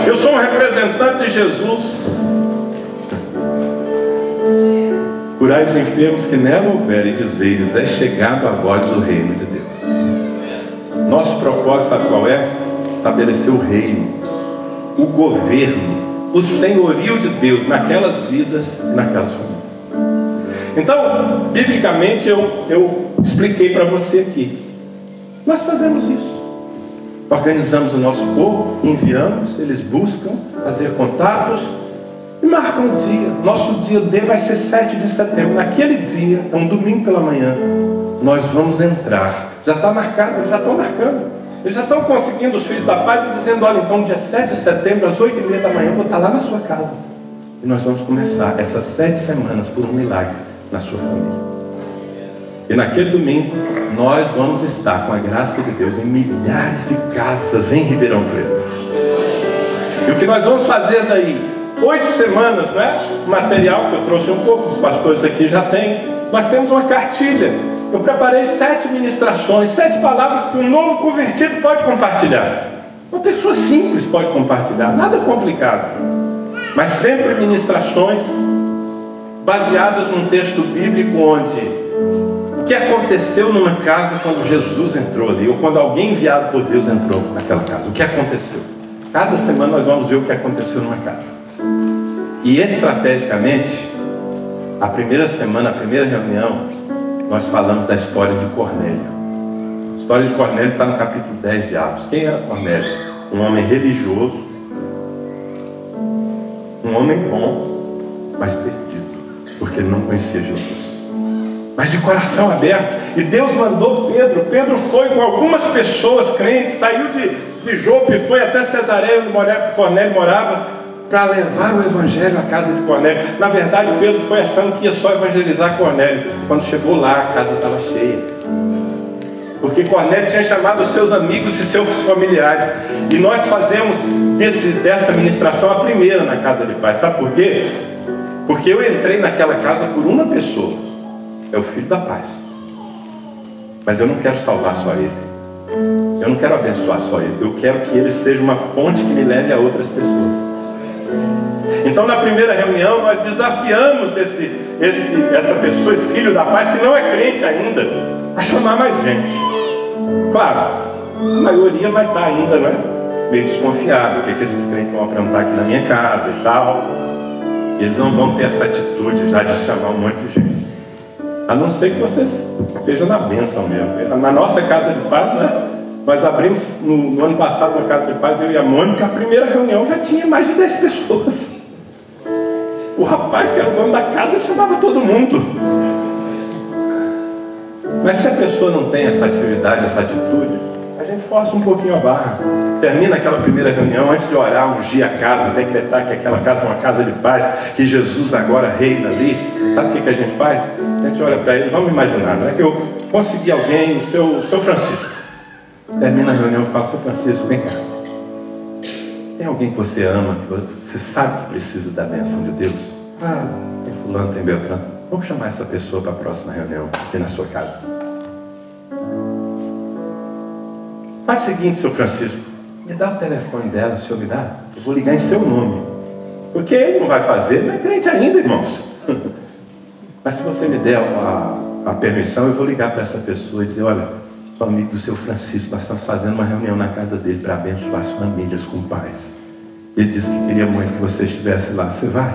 eu sou um representante de Jesus. Curai os enfermos que nela houver e dizei-lhes: é chegado a vós do reino de Deus. Nosso propósito, sabe qual é? Estabelecer o reino, o governo, o senhorio de Deus naquelas vidas e naquelas famílias. Então, biblicamente, eu expliquei para você aqui. Nós fazemos isso. Organizamos o nosso povo, enviamos, eles buscam fazer contatos e marcam o dia. Nosso dia D vai ser 7 de setembro. Naquele dia, é um domingo pela manhã, nós vamos entrar. Já está marcado, eles já estão marcando. Eles já estão conseguindo os filhos da paz e dizendo: olha, então dia 7 de setembro, às 8h30 da manhã, eu vou estar lá na sua casa. E nós vamos começar essas 7 semanas por um milagre na sua família. E naquele domingo, nós vamos estar, com a graça de Deus, em milhares de casas em Ribeirão Preto. E o que nós vamos fazer daí? 8 semanas, não é? O material que eu trouxe um pouco, os pastores aqui já têm. Nós temos uma cartilha. Eu preparei 7 ministrações, 7 palavras que um novo convertido pode compartilhar. Uma pessoa simples pode compartilhar, nada complicado. Mas sempre ministrações baseadas num texto bíblico onde o que aconteceu numa casa quando Jesus entrou ali, ou quando alguém enviado por Deus entrou naquela casa. O que aconteceu? Cada semana nós vamos ver o que aconteceu numa casa. E estrategicamente, a primeira semana, a primeira reunião, nós falamos da história de Cornélio. A história de Cornélio está no capítulo 10 de Atos. Quem era Cornélio? Um homem religioso, um homem bom, mas perdido, porque ele não conhecia Jesus, mas de coração aberto. E Deus mandou Pedro. Pedro foi com algumas pessoas crentes, saiu de Jope, foi até Cesareia, onde Cornélio morava, para levar o evangelho à casa de Cornélio. Na verdade, Pedro foi achando que ia só evangelizar Cornélio. Quando chegou lá, a casa estava cheia, porque Cornélio tinha chamado os seus amigos e seus familiares. E nós fazemos dessa ministração a primeira na casa de paz. Sabe por quê? Porque eu entrei naquela casa por uma pessoa, é o Filho da Paz. Mas eu não quero salvar só ele, eu não quero abençoar só ele, eu quero que ele seja uma ponte que me leve a outras pessoas. Então, na primeira reunião, nós desafiamos essa pessoa, esse filho da paz, que não é crente ainda, a chamar mais gente. Claro, a maioria vai estar ainda, né, meio desconfiado. O que esses crentes vão aprontar aqui na minha casa e tal. Eles não vão ter essa atitude já de chamar um monte de gente, a não ser que vocês estejam na bênção mesmo. Na nossa casa de paz, né, nós abrimos no ano passado uma casa de paz, eu e a Mônica. A primeira reunião já tinha mais de 10 pessoas. O rapaz que era o dono da casa chamava todo mundo. Mas se a pessoa não tem essa atividade, essa atitude, a gente força um pouquinho a barra. Termina aquela primeira reunião, antes de orar, ungir a casa, decretar que aquela casa é uma casa de paz, que Jesus agora reina ali. Sabe o que a gente faz? A gente olha para ele, vamos imaginar, não é que eu consegui alguém, o seu Francisco. Termina a reunião e fala: seu Francisco, vem cá. Tem alguém que você ama, que você sabe que precisa da bênção de Deus? Ah, tem fulano, tem Beltrano. Vamos chamar essa pessoa para a próxima reunião aqui na sua casa. Faz o seguinte, seu Francisco, me dá o telefone dela, o senhor me dá? Eu vou ligar em seu nome. Porque ele não vai fazer, não é crente ainda, irmãos. Mas se você me der a permissão, eu vou ligar para essa pessoa e dizer, olha, sou amigo do seu Francisco, nós estamos fazendo uma reunião na casa dele para abençoar as famílias com paz. Ele disse que queria muito que você estivesse lá. Você vai?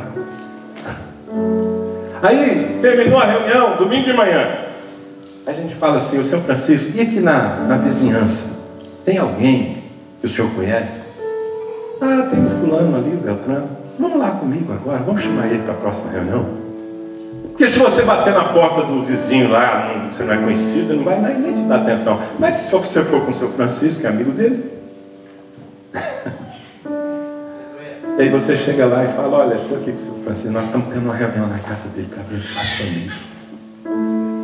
Aí, terminou a reunião, domingo de manhã. A gente fala assim, o seu Francisco, e aqui na vizinhança, tem alguém que o senhor conhece? Ah, tem um fulano ali, o Beltrano. Vamos lá comigo agora, vamos chamar ele para a próxima reunião. Porque se você bater na porta do vizinho lá, você não é conhecido, ele não vai nem te dar atenção. Mas se você for com o seu Francisco, que é amigo dele, e aí você chega lá e fala, olha, estou aqui com o seu Francisco, nós estamos tendo uma reunião na casa dele para abençoar as famílias.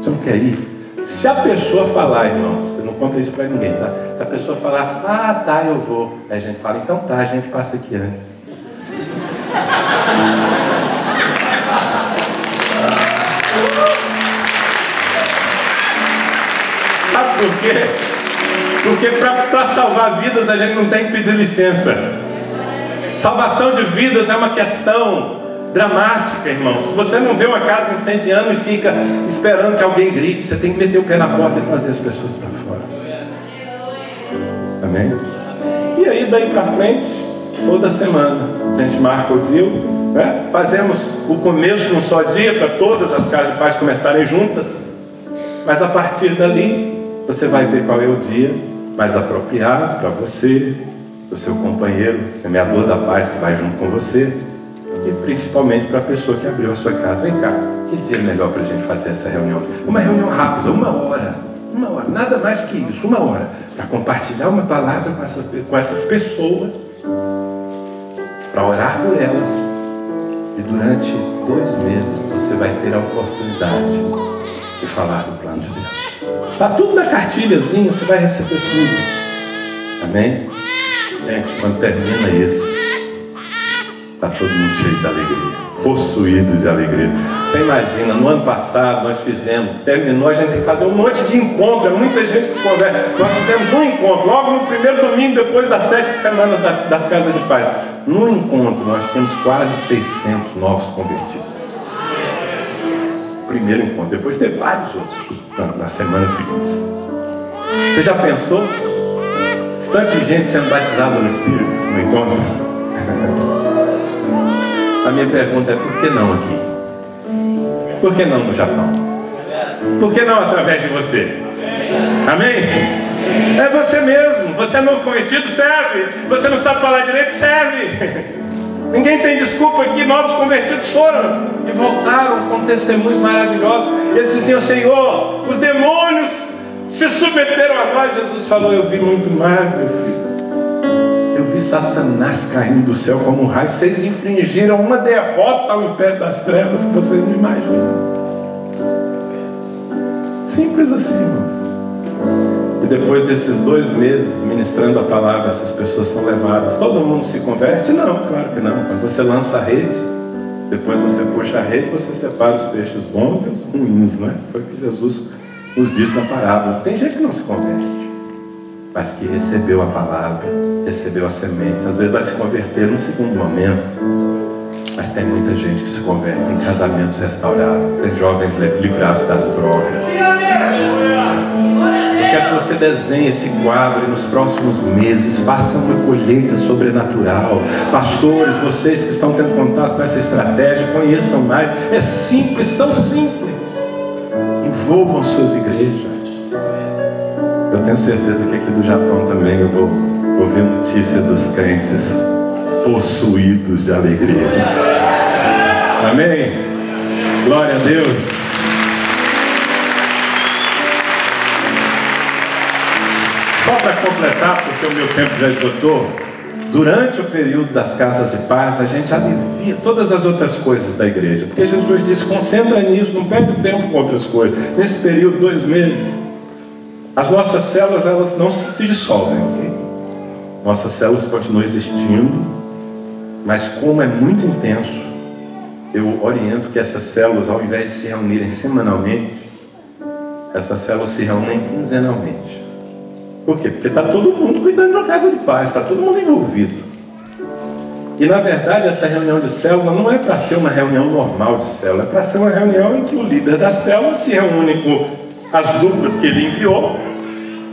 Você não quer ir? Se a pessoa falar, irmãos, você não conta isso para ninguém, tá? Se a pessoa falar, ah, tá, eu vou. Aí a gente fala, então tá, a gente passa aqui antes. Sabe por quê? Porque para salvar vidas a gente não tem que pedir licença. Salvação de vidas é uma questão dramática, irmãos. Se você não vê uma casa incendiando e fica esperando que alguém grite, você tem que meter o pé na porta e trazer as pessoas para fora. Amém? E aí daí para frente, toda semana a gente marca o dia, né? Fazemos o começo num só dia para todas as casas de paz começarem juntas. Mas a partir dali você vai ver qual é o dia mais apropriado para você, para o seu companheiro, semeador da paz que vai junto com você, e principalmente para a pessoa que abriu a sua casa. Vem cá, que dia é melhor para a gente fazer essa reunião? Uma reunião rápida, uma hora, nada mais que isso, uma hora, para compartilhar uma palavra com essas pessoas, para orar por elas, e durante 2 meses você vai ter a oportunidade de falar do plano de Deus. Está tudo na cartilhazinha, você vai receber tudo. Amém? Gente, quando termina isso, está todo mundo cheio de alegria, possuído de alegria. Você imagina, no ano passado nós fizemos, terminou, a gente tem que fazer um monte de encontro, é muita gente que se converte. Nós fizemos um encontro, logo no primeiro domingo, depois das 7 semanas das casas de paz. No encontro nós tínhamos quase 600 novos convertidos. Primeiro encontro, depois teve vários outros nas semanas seguintes. Você já pensou? Tanta gente sendo batizada no Espírito no encontro. A minha pergunta é, por que não aqui? Por que não no Japão? Por que não através de você? Amém? É você mesmo. Você é novo convertido, serve. Você não sabe falar direito, serve. Ninguém tem desculpa aqui. Novos convertidos foram e voltaram com testemunhos maravilhosos. Eles diziam, Senhor, os demônios se submeteram a nós. Jesus falou, eu vi muito mais, meu filho. Eu vi Satanás caindo do céu como um raio. Vocês infringiram uma derrota ao império das trevas que vocês não imaginam. Simples assim, irmãos. E depois desses 2 meses ministrando a palavra, essas pessoas são levadas. Todo mundo se converte? Não, claro que não. Quando você lança a rede, depois você puxa a rede, você separa os peixes bons e os ruins, não é? Foi o que Jesus nos disse na parábola. Tem gente que não se converte, mas que recebeu a palavra, recebeu a semente. Às vezes vai se converter num segundo momento, mas tem muita gente que se converte, tem casamentos restaurados, tem jovens livrados das drogas. Eu quero que você desenhe esse quadro e nos próximos meses faça uma colheita sobrenatural. Pastores, vocês que estão tendo contato com essa estratégia, conheçam mais. É simples, tão simples. Envolvam suas igrejas. Eu tenho certeza que aqui do Japão também eu vou ouvir notícia dos crentes possuídos de alegria. Amém? Glória a Deus. Só para completar, porque o meu tempo já esgotou, durante o período das casas de paz, a gente alivia todas as outras coisas da igreja. Porque Jesus disse, concentra nisso, não perde tempo com outras coisas. Nesse período, 2 meses, as nossas células, elas não se dissolvem, ok? Nossas células continuam existindo, mas como é muito intenso, eu oriento que essas células, ao invés de se reunirem semanalmente, essas células se reúnem quinzenalmente. Por quê? Porque está todo mundo cuidando da casa de paz, está todo mundo envolvido. E na verdade essa reunião de célula não é para ser uma reunião normal de célula, é para ser uma reunião em que o líder da célula se reúne com as duplas que ele enviou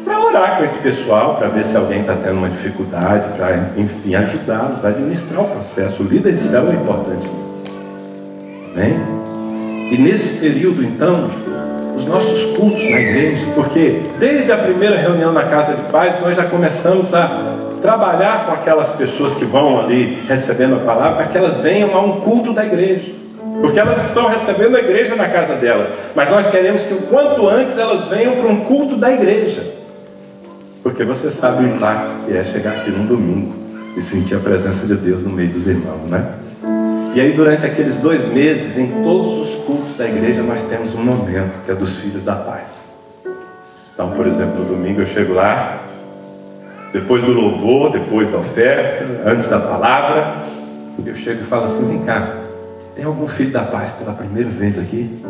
para orar com esse pessoal, para ver se alguém está tendo uma dificuldade, para, enfim, ajudá-los a administrar o processo. O líder de célula é importante nisso. Amém? E nesse período, então, os nossos cultos na igreja, porque desde a primeira reunião na Casa de Paz, nós já começamos a trabalhar com aquelas pessoas que vão ali recebendo a palavra, para que elas venham a um culto da igreja. Porque elas estão recebendo a igreja na casa delas, mas nós queremos que o quanto antes elas venham para um culto da igreja. Porque você sabe o impacto que é chegar aqui num domingo e sentir a presença de Deus no meio dos irmãos, né? E aí durante aqueles 2 meses, em todos os cultos da igreja, nós temos um momento que é dos filhos da paz. Então, por exemplo, no domingo eu chego lá, depois do louvor, depois da oferta, antes da palavra, eu chego e falo assim: vem cá, tem algum filho da paz pela primeira vez aqui?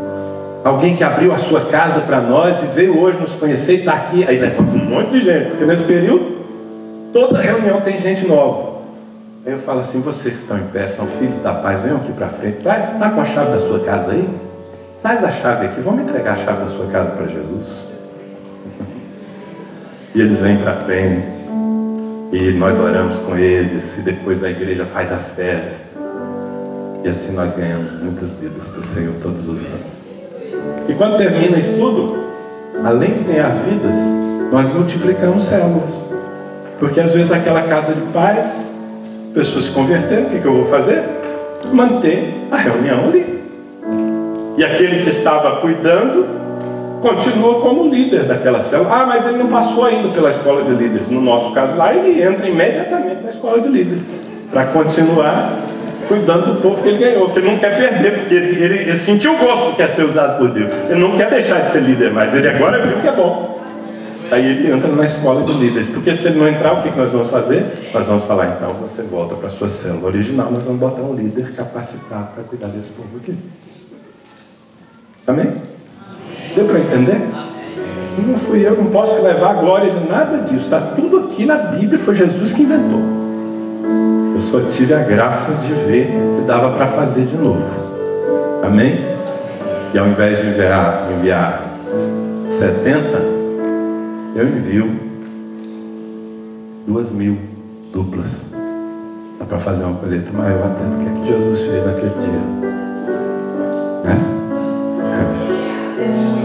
Alguém que abriu a sua casa para nós e veio hoje nos conhecer e está aqui? Aí levanta um monte de gente, porque nesse período, toda reunião tem gente nova. Aí eu falo assim: vocês que estão em pé, são filhos da paz, venham aqui para frente. Está com a chave da sua casa aí? Traz a chave aqui, vamos entregar a chave da sua casa para Jesus. E eles vêm para frente, e nós oramos com eles, e depois a igreja faz a festa. E assim nós ganhamos muitas vidas para o Senhor todos os anos. E quando termina isso tudo, além de ganhar vidas, nós multiplicamos células. Porque às vezes aquela casa de paz, pessoas se converteram, o que eu vou fazer? Manter a reunião ali. E aquele que estava cuidando, continua como líder daquela célula. Ah, mas ele não passou ainda pela escola de líderes. No nosso caso lá, ele entra imediatamente na escola de líderes, para continuar cuidando do povo que ele ganhou, que ele não quer perder, porque ele sentiu o gosto de quer ser usado por Deus. Ele não quer deixar de ser líder, mas ele agora viu que é bom. Aí ele entra na escola de líderes, porque se ele não entrar, o que nós vamos fazer? Nós vamos falar: então você volta para a sua célula original, nós vamos botar um líder capacitado para cuidar desse povo aqui. Amém? Deu para entender? Não fui eu, não posso levar a glória de nada disso. Está tudo aqui na Bíblia, foi Jesus que inventou. Eu só tive a graça de ver que dava para fazer de novo. Amém? E ao invés de enviar 70, eu envio 2.000 duplas. Dá para fazer uma colheita maior até do que Jesus fez naquele dia. Né?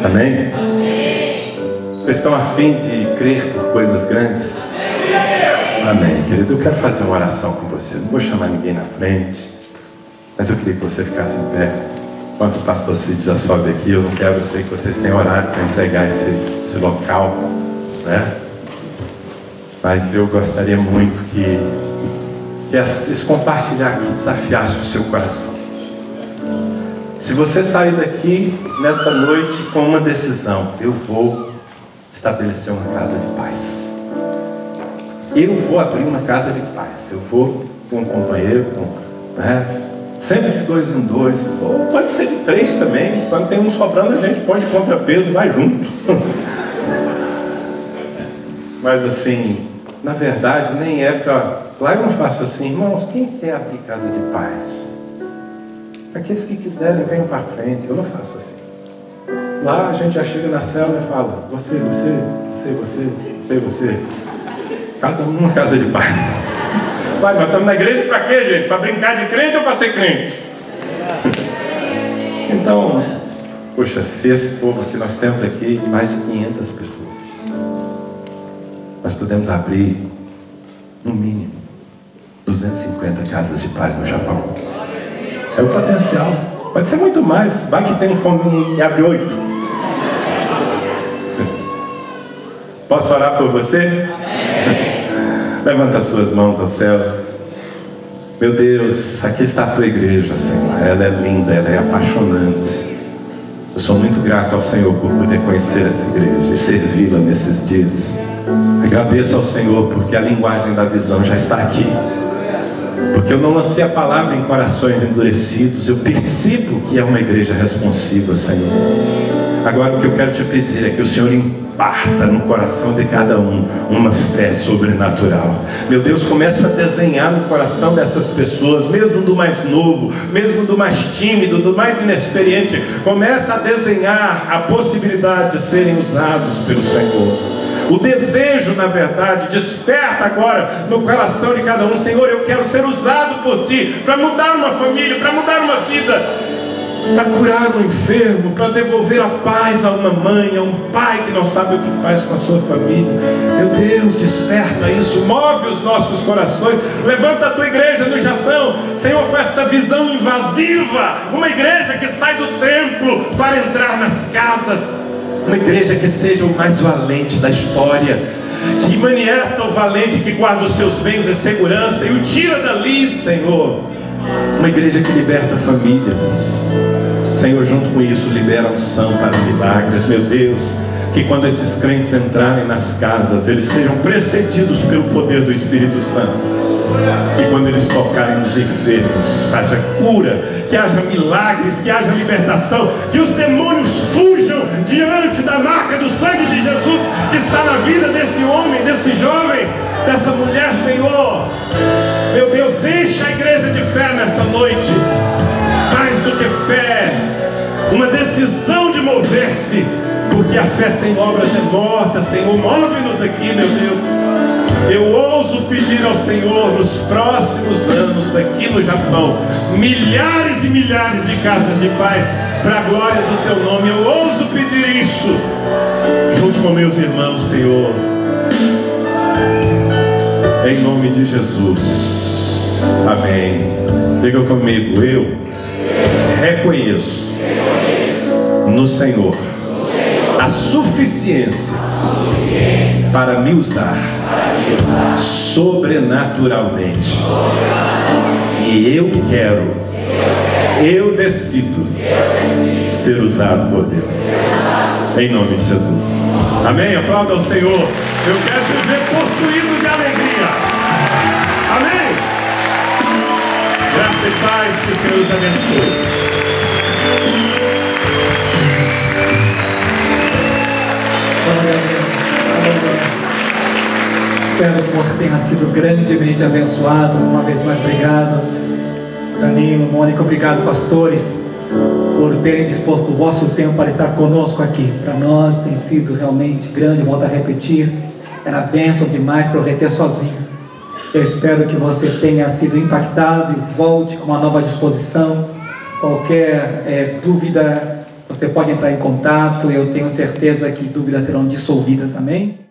Amém? Vocês estão a fim de crer por coisas grandes? Amém, querido. Eu quero fazer uma oração com você. Não vou chamar ninguém na frente, mas eu queria que você ficasse em pé. Enquanto o pastor Cid já sobe aqui, eu sei que vocês têm horário para entregar esse local, né? Mas eu gostaria muito que esse compartilhar aqui desafiasse o seu coração. Se você sair daqui nessa noite com uma decisão: eu vou estabelecer uma casa de paz. Eu vou abrir uma casa de paz. Eu vou com um companheiro, né? Sempre de 2 em 2, ou pode ser de 3 também. Quando tem um sobrando, a gente põe de contrapeso e vai junto. Mas assim, na verdade, nem é para... Lá eu não faço assim: irmãos, quem quer abrir casa de paz? Aqueles que quiserem, venham para frente. Eu não faço assim. Lá a gente já chega na célula e fala: você. Cada um numa casa de paz. Vai, nós estamos na igreja para quê, gente? Para brincar de crente ou para ser crente? Então, poxa, se esse povo aqui, nós temos aqui mais de 500 pessoas, nós podemos abrir, no mínimo, 250 casas de paz no Japão. É o potencial. Pode ser muito mais. Vai que tem um fominho e abre 8. Posso orar por você? Levanta as suas mãos ao céu. Meu Deus, aqui está a tua igreja, Senhor. Ela é linda, ela é apaixonante. Eu sou muito grato ao Senhor por poder conhecer essa igreja e servi-la nesses dias. Agradeço ao Senhor porque a linguagem da visão já está aqui. Porque eu não lancei a palavra em corações endurecidos. Eu percebo que é uma igreja responsiva, Senhor. Agora o que eu quero te pedir é que o Senhor imparta no coração de cada um uma fé sobrenatural. Meu Deus, começa a desenhar no coração dessas pessoas, mesmo do mais novo, mesmo do mais tímido, do mais inexperiente, começa a desenhar a possibilidade de serem usados pelo Senhor. O desejo, na verdade, desperta agora no coração de cada um. Senhor, eu quero ser usado por Ti para mudar uma família, para mudar uma vida, para curar um enfermo, para devolver a paz a uma mãe, a um pai que não sabe o que faz com a sua família. Meu Deus, desperta isso, move os nossos corações. Levanta a Tua igreja no Japão, Senhor, com esta visão invasiva. Uma igreja que sai do templo para entrar nas casas. Uma igreja que seja o mais valente da história, que manieta o valente que guarda os seus bens em segurança e o tira dali, Senhor. Uma igreja que liberta famílias. Senhor, junto com isso, libera unção para milagres. Meu Deus, que quando esses crentes entrarem nas casas, eles sejam precedidos pelo poder do Espírito Santo. Que quando eles tocarem nos enfermos, haja cura, que haja milagres, que haja libertação, que os demônios fujam diante da marca do sangue de Jesus que está na vida desse homem, desse jovem, dessa mulher, Senhor. Meu Deus, encha a igreja de fé nessa noite. Mais do que fé, uma decisão de mover-se, porque a fé sem obras é morta. Senhor, move-nos aqui, meu Deus. Eu ouso pedir ao Senhor, nos próximos anos, aqui no Japão, milhares e milhares de casas de paz, para a glória do Teu nome. Eu ouso pedir isso, junto com meus irmãos, Senhor, em nome de Jesus. Amém. Diga comigo: eu reconheço no Senhor a suficiência para me usar sobrenaturalmente. E eu decido ser usado por Deus. Em nome de Jesus. Amém? Aplauda ao Senhor. Eu quero te ver possuído de alegria. Amém? Graça e paz, que o Senhor os abençoe. Espero que você tenha sido grandemente abençoado. Uma vez mais, obrigado Danilo, Mônica, obrigado pastores por terem disposto o vosso tempo para estar conosco aqui. Para nós tem sido realmente grande, volto a repetir, era bênção demais para eu reter sozinho. Eu espero que você tenha sido impactado e volte com uma nova disposição. Qualquer dúvida, você pode entrar em contato. Eu tenho certeza que dúvidas serão dissolvidas, amém?